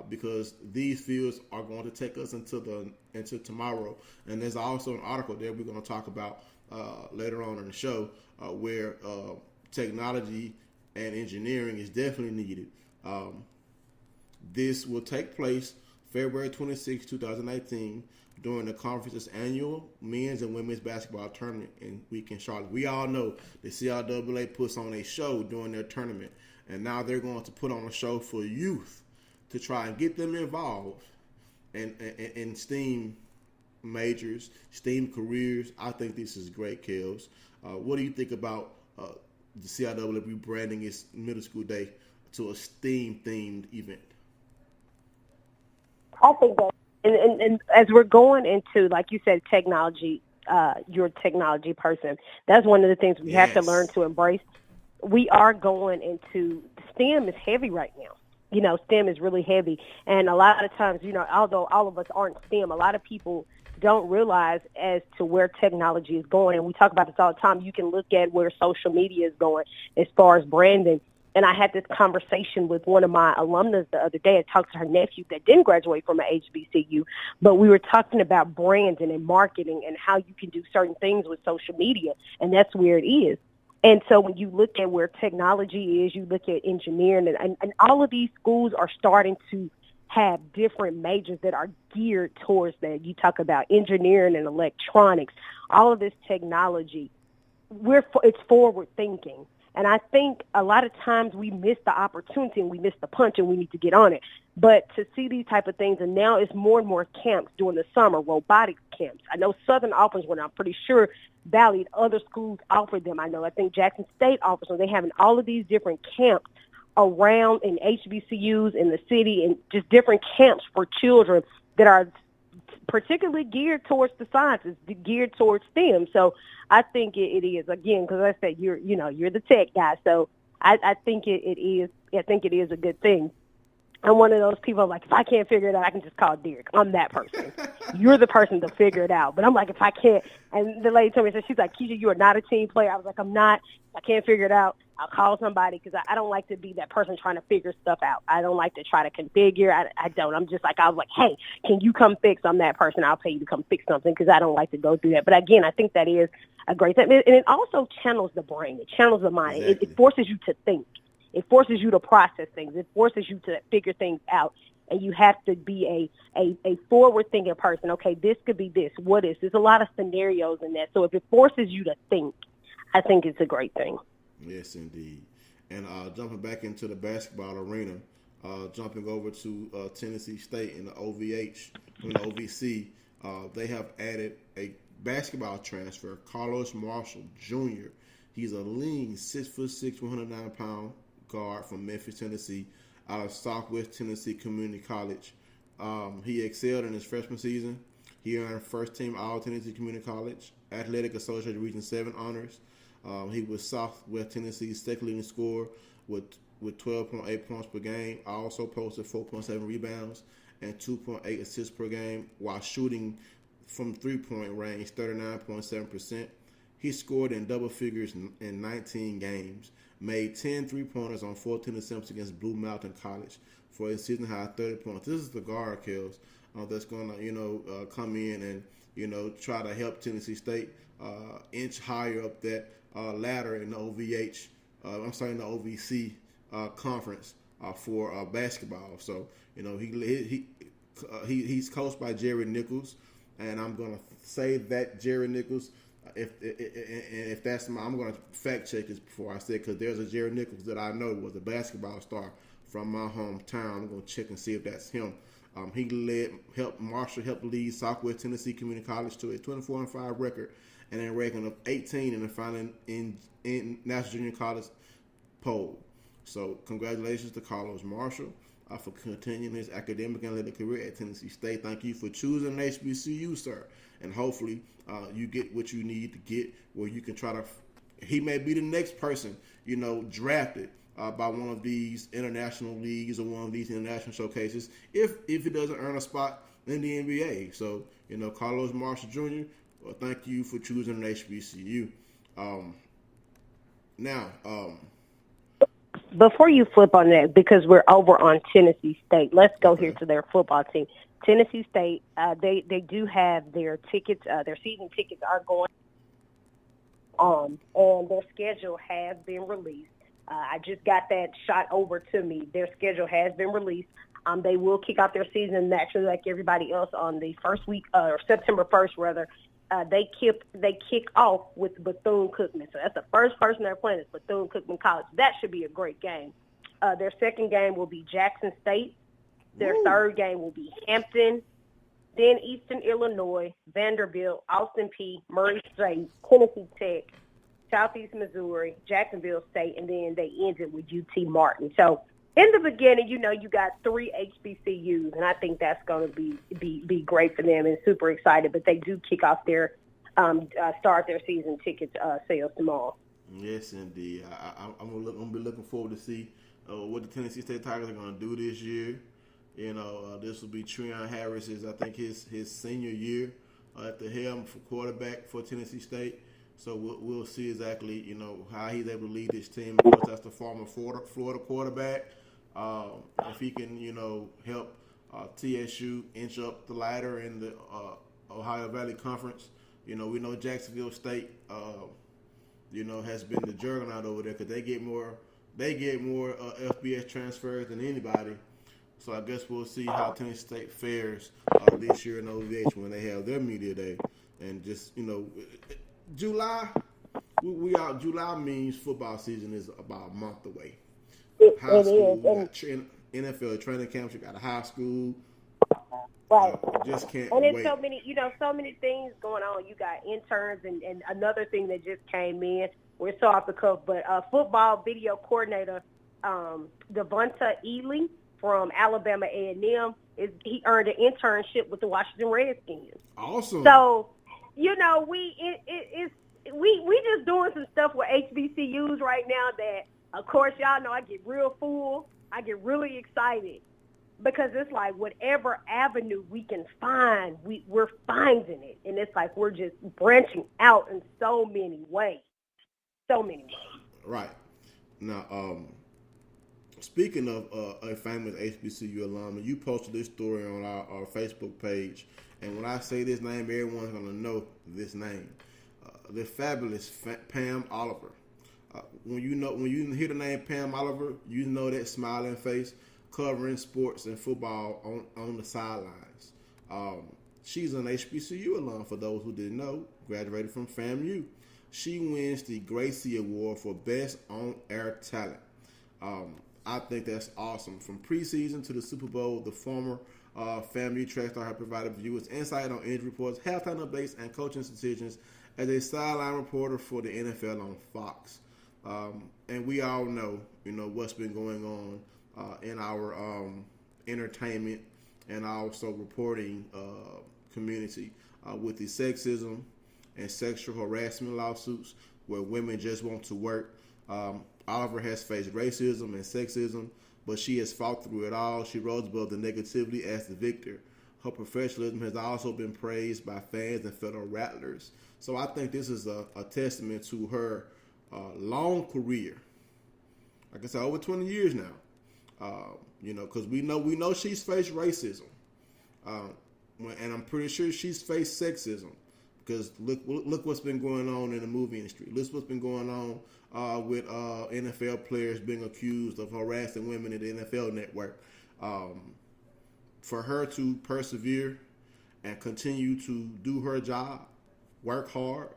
Because these fields are going to take us into tomorrow. And there's also an article that we're going to talk about later on in the show where technology and engineering is definitely needed. This will take place February 26, 2019 during the conference's annual men's and women's basketball tournament in week in Charlotte. We all know the CRAA puts on a show during their tournament, and now they're going to put on a show for youth to try and get them involved in STEAM majors, STEAM careers. I think this is great, Kels. What do you think about the CRAA rebranding its middle school day to a STEAM-themed event? I think that, and as we're going into, like you said, technology, you're a technology person. That's one of the things we have to learn to embrace. We are going into, STEM is heavy right now. You know, STEM is really heavy. And a lot of times, you know, although all of us aren't STEM, a lot of people don't realize as to where technology is going. And we talk about this all the time. You can look at where social media is going as far as branding. And I had this conversation with one of my alumnus the other day. I talked to her nephew that didn't graduate from an HBCU, but we were talking about branding and marketing and how you can do certain things with social media. And that's where it is. And so when you look at where technology is, you look at engineering, and all of these schools are starting to have different majors that are geared towards that. You talk about engineering and electronics, all of this technology. It's forward thinking. And I think a lot of times we miss the opportunity and we miss the punch and we need to get on it. But to see these type of things, and now it's more and more camps during the summer, robotics camps. I know Southern offers one. I'm pretty sure Valley, other schools offer them. I think Jackson State offers them. They're having all of these different camps around in HBCUs in the city and just different camps for children that are particularly geared towards the sciences, geared towards STEM. So I think it is, again, because I said you're the tech guy. So I think it is. I think it is a good thing. I'm one of those people, like, if I can't figure it out, I can just call Derek. I'm that person. You're the person to figure it out. But I'm like, if I can't, and the lady told me, she's like, Keisha, you are not a team player. I was like, I'm not. If I can't figure it out, I'll call somebody, because I don't like to be that person trying to figure stuff out. I don't like to try to configure. I don't. I'm just like, I was like, hey, can you come fix? I'm that person. I'll pay you to come fix something, because I don't like to go through that. But again, I think that is a great thing. And it also channels the brain. It channels the mind. Exactly. It forces you to think. It forces you to process things. It forces you to figure things out. And you have to be a forward-thinking person. Okay, this could be this. What is? There's a lot of scenarios in that. So if it forces you to think, I think it's a great thing. Yes, indeed. And jumping back into the basketball arena, jumping over to Tennessee State in the OVC, they have added a basketball transfer, Carlos Marshall Jr. He's a lean 6'6", 109-pound guard from Memphis, Tennessee, out of Southwest Tennessee Community College. He excelled in his freshman season. He earned first-team All-Tennessee Community College, Athletic Association Region 7 honors. He was Southwest Tennessee's second leading scorer with 12.8 points per game. Also posted 4.7 rebounds and 2.8 assists per game while shooting from three-point range 39.7%. He scored in double figures in 19 games, made 10 three-pointers on 14 attempts against Blue Mountain College for a season-high 30 points. This is the guard, Kels, that's going to, come in and, try to help Tennessee State inch higher up that ladder in the OVC conference for basketball. So, he's coached by Jerry Nichols, and I'm going to say that Jerry Nichols, if that's I'm going to fact check this before I say it, because there's a Jerry Nichols that I know was a basketball star from my hometown. I'm going to check and see if that's him. He helped lead Southwest Tennessee Community College to a 24-5 record and a ranking of 18 in the final in National Junior College poll. So congratulations to Carlos Marshall. for continuing his academic and athletic career at Tennessee State. Thank you for choosing an HBCU, sir. And hopefully you get what you need to get where you can try to – he may be the next person, drafted by one of these international leagues or one of these international showcases if he doesn't earn a spot in the NBA. So, Carlos Marshall Jr., thank you for choosing an HBCU. Before you flip on that, because we're over on Tennessee State, let's go here to their football team. Tennessee State, they do have their tickets. Their season tickets are going on, and their schedule has been released. I just got that shot over to me. Their schedule has been released. They will kick off their season naturally like everybody else on the first week, or September 1st, rather. They kick off with Bethune-Cookman. So that's the first person they're playing is Bethune-Cookman College. That should be a great game. Their second game will be Jackson State. Their third game will be Hampton, then Eastern Illinois, Vanderbilt, Austin Peay, Murray State, Tennessee Tech, Southeast Missouri, Jacksonville State, and then they ended with UT Martin. So in the beginning, you got 3 HBCUs, and I think that's going to be great for them and super excited. But they do kick off their start their season tickets sales tomorrow. Yes, indeed. I'm gonna be looking forward to see what the Tennessee State Tigers are going to do this year. This will be Treon Harris's, I think, his senior year at the helm for quarterback for Tennessee State. So we'll see exactly, how he's able to lead this team. Of course, that's the former Florida quarterback. If he can, help TSU inch up the ladder in the Ohio Valley Conference. We know Jacksonville State, has been the juggernaut over there because they get more FBS transfers than anybody. So I guess we'll see how Tennessee State fares this year in OVH when they have their media day. And just, July, we out. July means football season is about a month away. High school, you got NFL training camps, you got a high school. Right. Just can't and wait. And there's so many things going on. You got interns and another thing that just came in. We're so off the cuff, but football video coordinator Devonta Ely from Alabama A&M he earned an internship with the Washington Redskins. Awesome. So, we just doing some stuff with HBCUs right now that, of course, y'all know I get real full. I get really excited because it's like whatever avenue we can find, we're finding it. And it's like we're just branching out in so many ways. So many ways. Right. Now, speaking of a famous HBCU alum, you posted this story on our Facebook page. And when I say this name, everyone's going to know this name. The fabulous Pam Oliver. When you hear the name Pam Oliver, you know that smiling face covering sports and football on the sidelines. She's an HBCU alum, for those who didn't know, graduated from FAMU. She wins the Gracie Award for Best On-Air Talent. I think that's awesome. From preseason to the Super Bowl, the former FAMU track star has provided viewers insight on injury reports, halftime updates, and coaching decisions as a sideline reporter for the NFL on Fox. And we all know, what's been going on in our entertainment and also reporting community with the sexism and sexual harassment lawsuits where women just want to work. Oliver has faced racism and sexism, but she has fought through it all. She rose above the negativity as the victor. Her professionalism has also been praised by fans and fellow Rattlers. So I think this is a testament to her long career. Like I said, over 20 years now. Because we know she's faced racism, and I'm pretty sure she's faced sexism. Because look what's been going on in the movie industry. Look what's been going on with NFL players being accused of harassing women in the NFL network. For her to persevere and continue to do her job, work hard,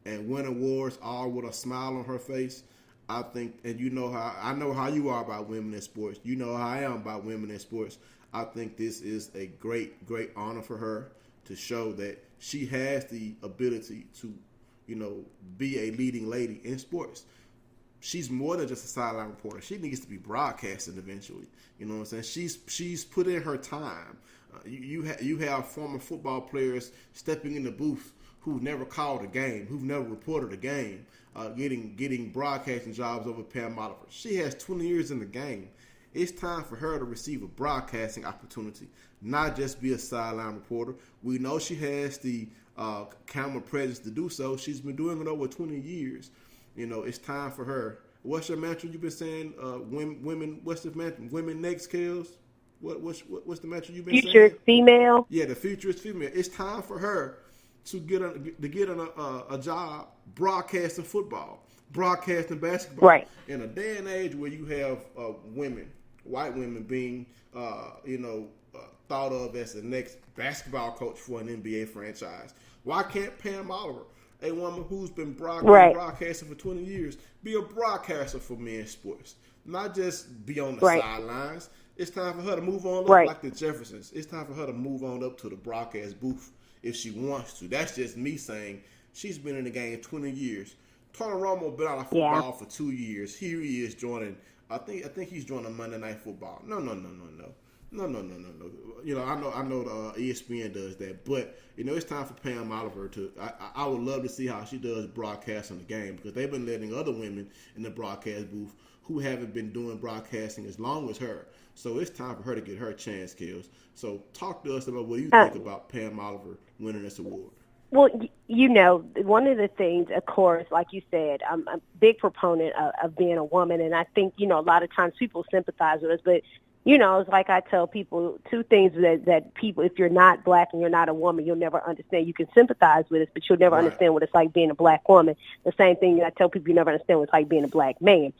and win awards all with a smile on her face, I think, and I know how you are about women in sports. You know how I am about women in sports. I think this is a great, great honor for her to show that she has the ability to, be a leading lady in sports. she's more than just a sideline reporter. She needs to be broadcasting eventually. You know what I'm saying? She's put in her time. You have former football players stepping in the booth who've never called a game, who've never reported a game, getting broadcasting jobs over Pam Oliver. She has 20 years in the game. It's time for her to receive a broadcasting opportunity, not just be a sideline reporter. We know she has the camera presence to do so. She's been doing it over 20 years. You know, it's time for her. What's your mantra you've been saying? Women. What's the mantra? Women next, Kels. What's the mantra you've been saying? Future female. Yeah, the future is female. It's time for her to get a job broadcasting football, broadcasting basketball. Right. In a day and age where you have women, white women being thought of as the next basketball coach for an NBA franchise. Why can't Pam Oliver, a woman who's been broadcasting for 20 years, be a broadcaster for men's sports? Not just be on the sidelines. It's time for her to move on up like the Jeffersons. It's time for her to move on up to the broadcast booth if she wants to. That's just me saying she's been in the game 20 years. Tony Romo been out of football for 2 years. Here he is joining. I think he's joining Monday Night Football. No. You know, I know ESPN does that, but you know, it's time for Pam Oliver to. I would love to see how she does broadcasting the game, because they've been letting other women in the broadcast booth who haven't been doing broadcasting as long as her. So it's time for her to get her chance, Kills. So talk to us about what you think about Pam Oliver winning this award. Well, you know, one of the things, of course, like you said, I'm a big proponent of being a woman, and I think, you know, a lot of times people sympathize with us, but, you know, it's like I tell people, two things that people, if you're not black and you're not a woman, you'll never understand. You can sympathize with us, but you'll never understand what it's like being a black woman. The same thing I tell people, you never understand what it's like being a black man.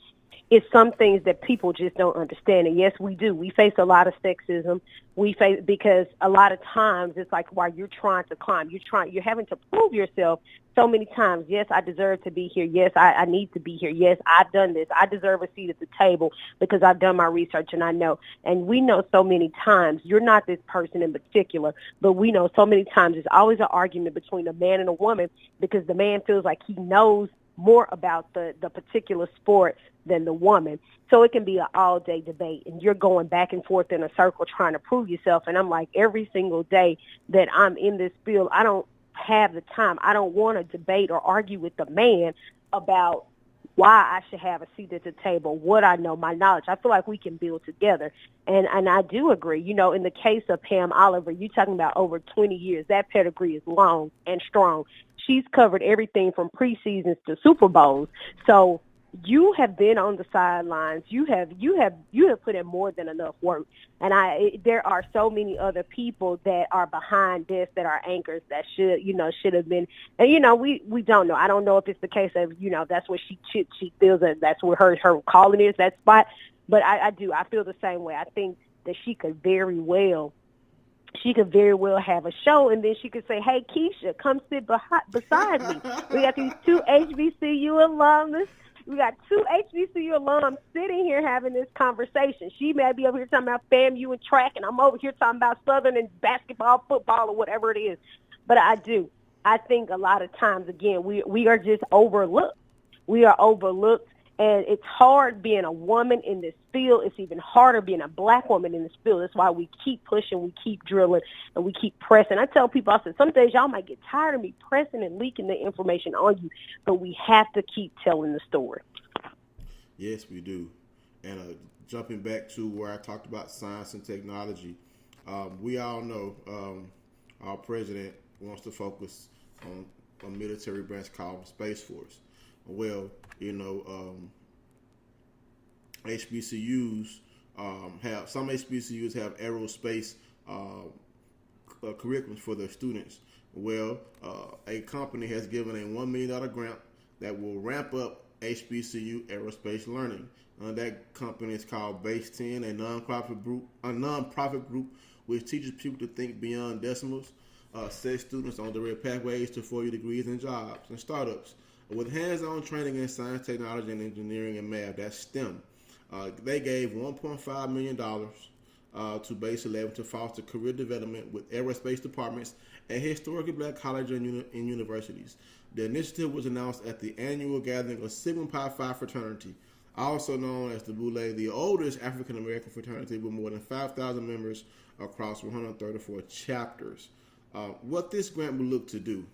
It's some things that people just don't understand. And yes, we do. We face a lot of sexism. We face, because a lot of times it's like while you're trying to climb, you're having to prove yourself so many times. Yes, I deserve to be here. Yes, I need to be here. Yes, I've done this. I deserve a seat at the table because I've done my research and I know. And we know so many times, you're not this person in particular, but we know so many times there's always an argument between a man and a woman because the man feels like he knows more about the particular sport than the woman. So it can be an all-day debate, and you're going back and forth in a circle trying to prove yourself. And I'm like, every single day that I'm in this field, I don't have the time. I don't want to debate or argue with the man about why I should have a seat at the table, what I know, my knowledge. I feel like we can build together. And I do agree. You know, in the case of Pam Oliver, you're talking about over 20 years. That pedigree is long and strong. She's covered everything from preseasons to Super Bowls. So you have been on the sidelines. You have put in more than enough work. And there are so many other people that are behind this, that are anchors that should have been. And we don't know. I don't know if it's the case of that's what she feels that's where her calling is, that spot. But I feel the same way. I think that she could very well have a show, and then she could say, "Hey, Keisha, come sit beside me." We got these two HBCU alumnus. We got two HBCU alums sitting here having this conversation. She may be over here talking about FAMU and track, and I'm over here talking about Southern and basketball, football, or whatever it is. But I think a lot of times, again, we are just overlooked. We are overlooked. And it's hard being a woman in this field. It's even harder being a black woman in this field. That's why we keep pushing, we keep drilling, and we keep pressing. I tell people, I said, some days y'all might get tired of me pressing and leaking the information on you, but we have to keep telling the story. Yes, we do. And jumping back to where I talked about science and technology, we all know our president wants to focus on a military branch called Space Force. Well, HBCUs some HBCUs have aerospace curriculums for their students. Well, a company has given a $1 million grant that will ramp up HBCU aerospace learning. That company is called Base 10, a nonprofit group which teaches people to think beyond decimals, sets students on direct pathways to 4-year degrees and jobs and startups. With hands-on training in science, technology, and engineering and math, that's STEM. They gave $1.5 million to Base 11 to foster career development with aerospace departments at historically black colleges and universities. The initiative was announced at the annual gathering of Sigma Pi Phi fraternity, also known as the Boule, the oldest African American fraternity with more than 5,000 members across 134 chapters. What this grant will look to do,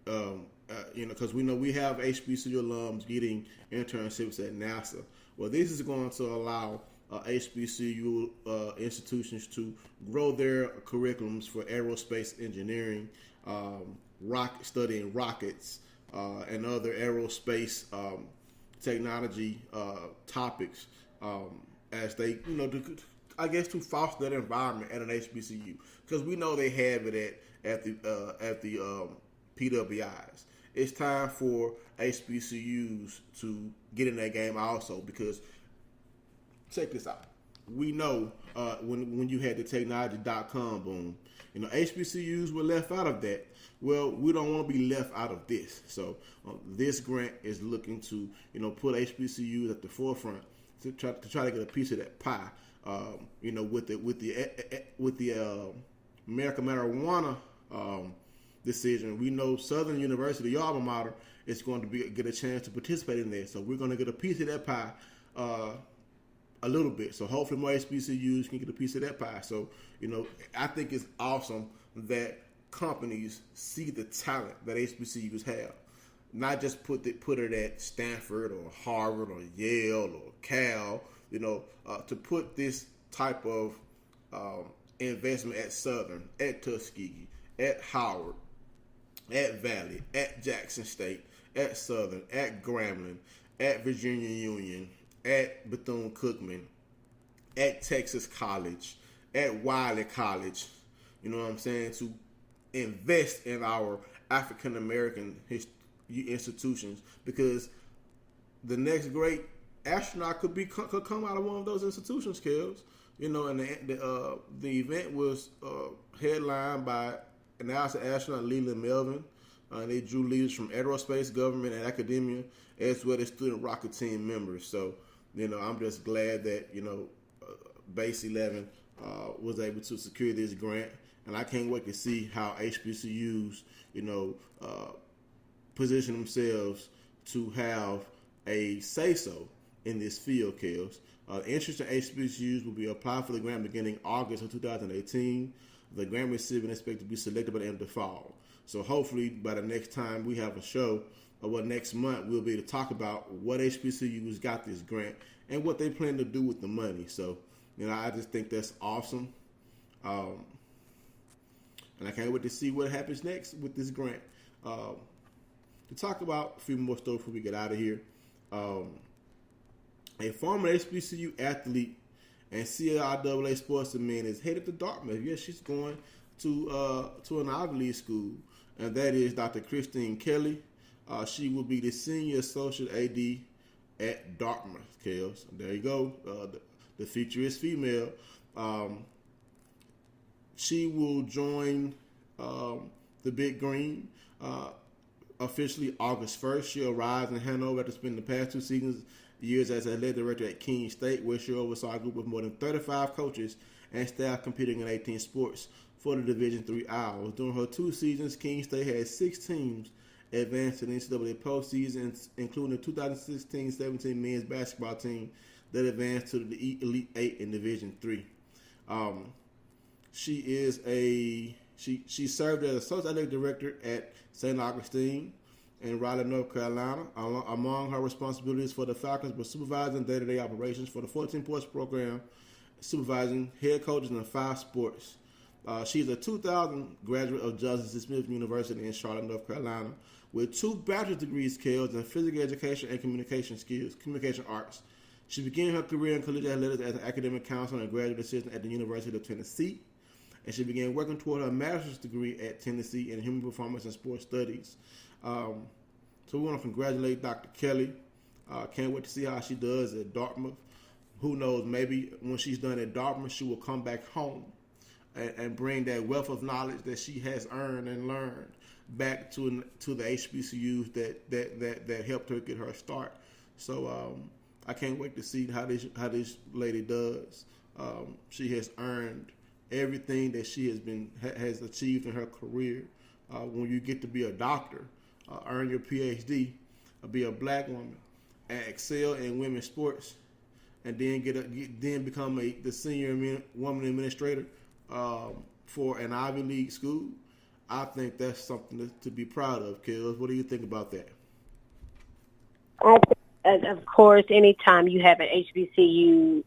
because we know we have HBCU alums getting internships at NASA. Well, this is going to allow HBCU institutions to grow their curriculums for aerospace engineering, studying rockets, and other aerospace technology topics, as they, to foster that environment at an HBCU, because we know they have it at the PWIs. It's time for HBCUs to get in that game also, because check this out. We know when you had the technology.com boom, HBCUs were left out of that. Well, we don't want to be left out of this. So this grant is looking to, put HBCUs at the forefront to try to get a piece of that pie. With the American marijuana decision, we know Southern University, your alma mater, is going to get a chance to participate in there. So we're going to get a piece of that pie. A little bit. So hopefully more HBCUs can get a piece of that pie. So, I think it's awesome that companies see the talent that HBCUs have. Not just put it at Stanford or Harvard or Yale or Cal, to put this type of investment at Southern, at Tuskegee, at Howard, at Valley, at Jackson State, at Southern, at Grambling, at Virginia Union, at Bethune-Cookman, at Texas College, at Wiley College, to invest in our African American institutions, because the next great astronaut could come out of one of those institutions, Kels. And the event was headlined by NASA astronaut Leland Melvin. They drew leaders from aerospace, government, and academia, as well as student rocket team members. So, I'm just glad that, Base 11 was able to secure this grant. And I can't wait to see how HBCUs, position themselves to have a say-so in this field, Kels. Interest in HBCUs will be applied for the grant beginning August of 2018. The grant recipient is expected to be selected by the end of the fall. So hopefully by the next time we have a show, or next month, we'll be able to talk about what HBCUs got this grant and what they plan to do with the money. So, I just think that's awesome. And I can't wait to see what happens next with this grant. To talk about a few more stories before we get out of here. A former HBCU athlete and CIAA sportsman is headed to Dartmouth. Yes, she's going to an Ivy League school, and that is Dr. Christine Kelly. She will be the senior associate AD at Dartmouth, Kels. There you go. The future is female. She will join the Big Green officially August 1st. She arrives in Hanover after spending the past 2 years as athletic director at Keene State, where she oversaw a group of more than 35 coaches and staff competing in 18 sports for the Division III Owls. During her 2 seasons, Keene State had 6 teams advanced to the NCAA postseason, including the 2016-17 men's basketball team that advanced to the Elite 8 in Division III. She served as associate athletic director at St. Augustine in Raleigh, North Carolina. Among her responsibilities for the Falcons were supervising day-to-day operations for the 14 sports program, supervising head coaches in 5 sports. She's a 2000 graduate of Joseph Smith University in Charlotte, North Carolina, with 2 bachelor's degrees skills in physical education and communication arts. She began her career in collegiate athletics as an academic counselor and graduate assistant at the University of Tennessee, and she began working toward her master's degree at Tennessee in human performance and sports studies. So we want to congratulate Dr. Kelly. Can't wait to see how she does at Dartmouth. Who knows, maybe when she's done at Dartmouth, she will come back home and bring that wealth of knowledge that she has earned and learned back to the HBCUs that helped her get her start. So I can't wait to see how this lady does She has earned everything that she has achieved in her career. When you get to be a doctor, earn your PhD, be a black woman, and excel in women's sports, and then become the senior woman administrator for an Ivy League school, I think that's something to be proud of. Kels, what do you think about that? Of course, anytime you have an HBCU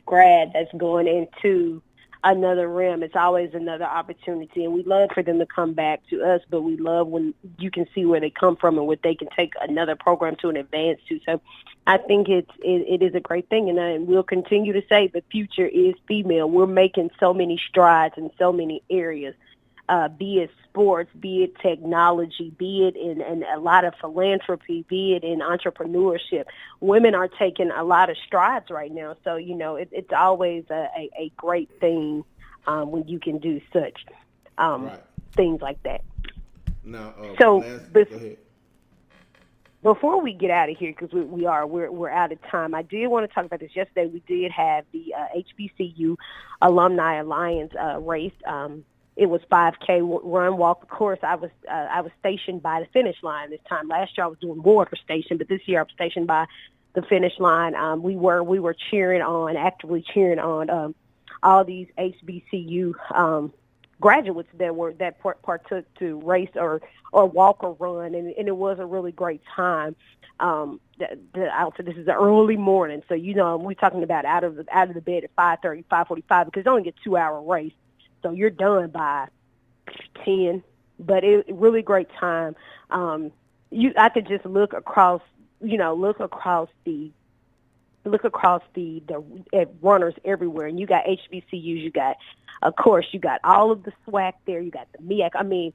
grad that's going into another rim, it's always another opportunity, and we love for them to come back to us, but we love when you can see where they come from and what they can take another program to an advance to. So I think it is a great thing, and we'll continue to say the future is female. We're making so many strides in so many areas, be it sports, be it technology, be it in a lot of philanthropy, be it in entrepreneurship. Women are taking a lot of strides right now. So, it's always a great thing when you can do such things like that. Now, go ahead. Before we get out of here, because we're out of time, I did want to talk about this. Yesterday, we did have the HBCU Alumni Alliance race. It was 5K run walk. Of course, I was stationed by the finish line this time. Last year I was doing water station, but this year I'm stationed by the finish line. We were actively cheering on all these HBCU graduates that partook to race or walk or run, and it was a really great time. This is an early morning, so we're talking about out of the bed at 5:30, 5:45 because it's only a 2-hour race. So you're done by 10, but it really great time. I could just look across the at runners everywhere, and you got HBCUs. You got all of the SWAC there. You got the MEAC. I mean,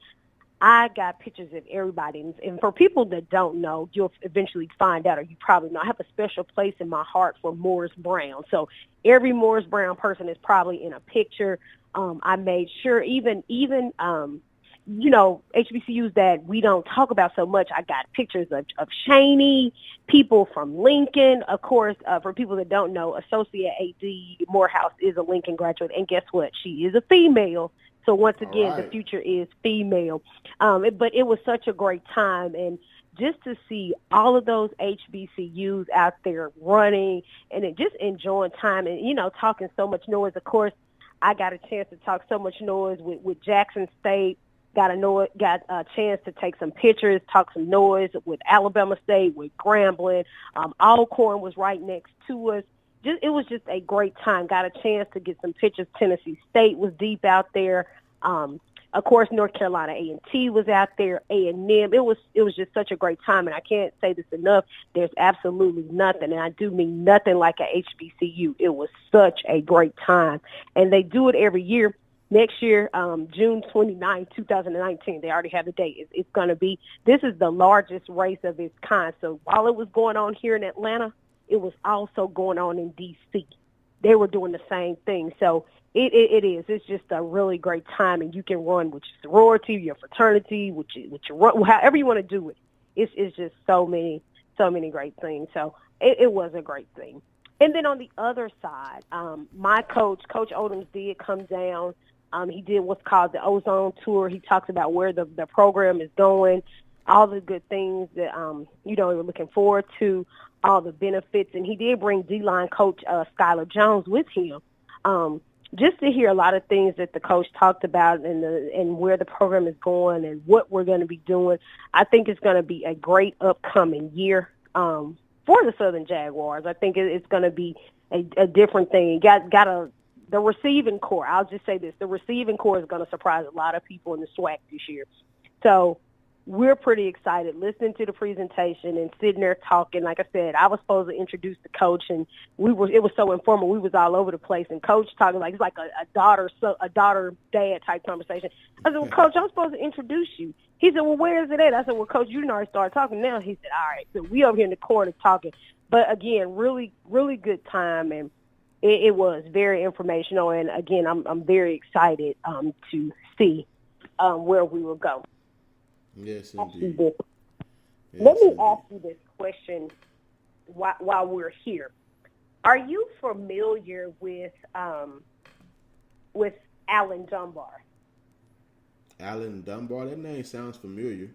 I got pictures of everybody, and for people that don't know, you'll eventually find out, or you probably know. I have a special place in my heart for Morris Brown. So every Morris Brown person is probably in a picture. I made sure even HBCUs that we don't talk about so much, I got pictures of Shaney, people from Lincoln. Of course, for people that don't know, Associate AD Morehouse is a Lincoln graduate, and guess what? She is a female. So once again, The future is female. But it was such a great time, and just to see all of those HBCUs out there running and just enjoying time and, talking so much noise. Of course, I got a chance to talk so much noise with Jackson State, got a chance to take some pictures, talk some noise with Alabama State, with Grambling. Alcorn was right next to us. It was just a great time. Got a chance to get some pictures. Tennessee State was deep out there. Of course, North Carolina A&T was out there, A&M. It was just such a great time, and I can't say this enough. There's absolutely nothing, and I do mean nothing like a HBCU. It was such a great time, and they do it every year. Next year, June 29, 2019, they already have the date. It's going to be – this is the largest race of its kind. So while it was going on here in Atlanta, it was also going on in D.C. They were doing the same thing. So it is. It's just a really great time, and you can run with your sorority, your fraternity, with your however you want to do it. It's just so many great things. So it was a great thing. And then on the other side, my Coach Odoms did come down. He did what's called the Ozone Tour. He talks about where the program is going, all the good things that, we're looking forward to, all the benefits. And he did bring D-line coach Skylar Jones with him. Just to hear a lot of things that the coach talked about and where the program is going and what we're going to be doing. I think it's going to be a great upcoming year for the Southern Jaguars. I think it's going to be a different thing. The receiving core, I'll just say this, the receiving core is going to surprise a lot of people in the SWAC this year. So we're pretty excited listening to the presentation and sitting there talking. Like I said, I was supposed to introduce the coach, and it was so informal. We was all over the place, and coach talking like it's like a daughter dad type conversation. I said, well, Coach, I'm supposed to introduce you. He said, well, where is it at? I said, well, Coach, you already started talking now. He said, all right. So we over here in the corner talking. But again, really, really good time, and it was very informational. And again, I'm very excited to see where we will go. Yes, indeed. Let me ask you this question while we're here. Are you familiar with Alan Dunbar? Alan Dunbar, that name sounds familiar.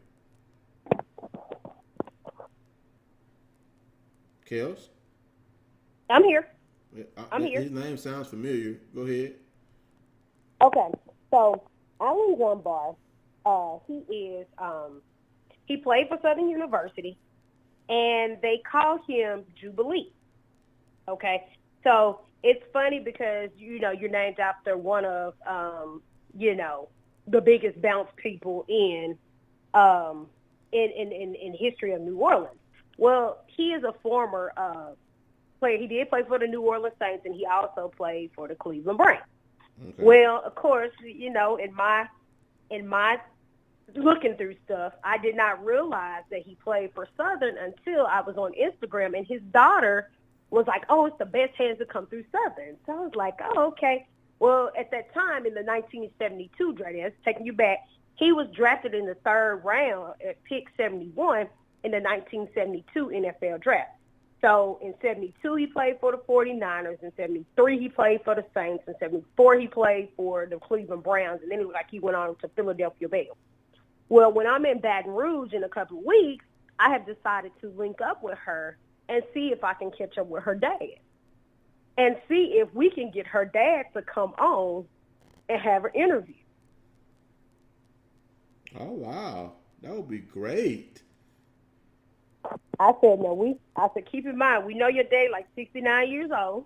Kels? I'm here. I'm here. His name sounds familiar. Go ahead. Okay, so Alan Dunbar, he played for Southern University, and they call him Jubilee. Okay, so it's funny because you're named after one of the biggest bounce people in history of New Orleans. Well, he is a former player. He did play for the New Orleans Saints, and he also played for the Cleveland Browns. Okay. Well, of course, in my looking through stuff, I did not realize that he played for Southern until I was on Instagram, and his daughter was like, "Oh, it's the best hands to come through Southern." So I was like, "Oh, okay." Well, at that time in the 1972 draft, that's taking you back, he was drafted in the 3rd round at pick 71 in the 1972 NFL draft. So in 72, he played for the 49ers. In 73, he played for the Saints. In 74, he played for the Cleveland Browns. And then it was like he went on to Philadelphia Bills. Well, when I'm in Baton Rouge in a couple of weeks, I have decided to link up with her and see if I can catch up with her dad and see if we can get her dad to come on and have an interview. Oh, wow. That would be great. I said, keep in mind, we know your dad like 69 years old,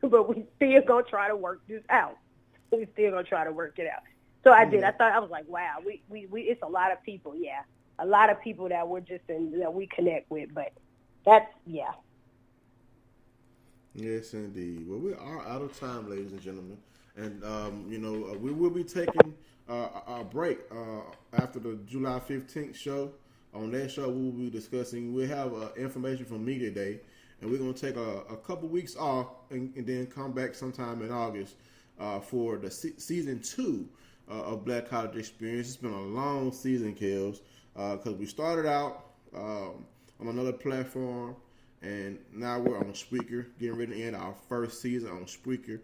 but we still going to try to work this out. We still going to try to work it out. So I did. I was like, wow, we it's a lot of people, yeah. A lot of people that we're that we connect with, but that's, yeah. Yes, indeed. Well, we are out of time, ladies and gentlemen. And, we will be taking a break after the July 15th show. On that show, we will be discussing, we'll have information from Media Day, and we're going to take a couple weeks off and then come back sometime in August for the season 2 of Black College Experience. It's been a long season, Kels, because we started out on another platform, and now we're on Spreaker, getting ready to end our first season on Spreaker.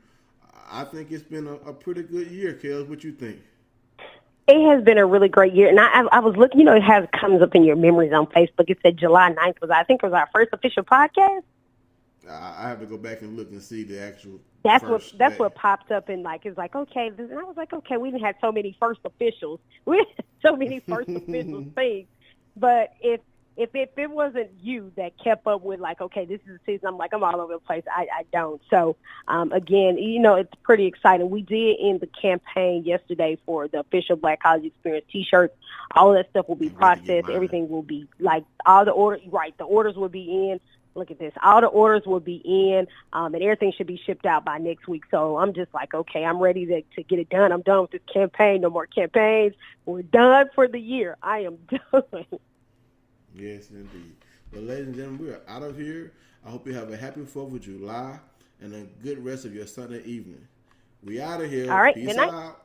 I think it's been a pretty good year, Kels. What you think? It has been a really great year. And I was looking, it comes up in your memories on Facebook. It said July 9th was our first official podcast. I have to go back and look and see the actual. That's what popped up in it's like, okay. And I was like, okay, we didn't have so many first officials. We had so many first officials things. But if it wasn't you that kept up with okay, this is the season, I'm all over the place. I don't. So again, it's pretty exciting. We did end the campaign yesterday for the official Black College Experience T-shirts. All of that stuff will be processed. Everything will be all the orders. Right, the orders will be in. Look at this. All the orders will be in, and everything should be shipped out by next week. So I'm just okay, I'm ready to get it done. I'm done with this campaign. No more campaigns. We're done for the year. I am done. Yes, indeed. Well, ladies and gentlemen, we are out of here. I hope you have a happy 4th of July and a good rest of your Sunday evening. We out of here. All right, Peace good night. out.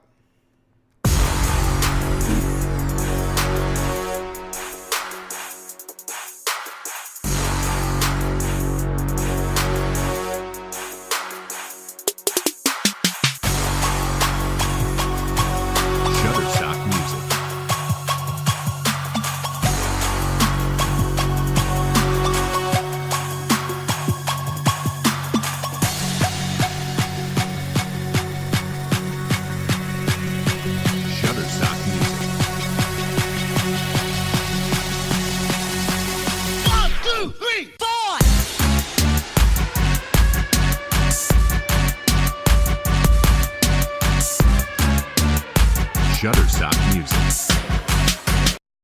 Shutterstock Music.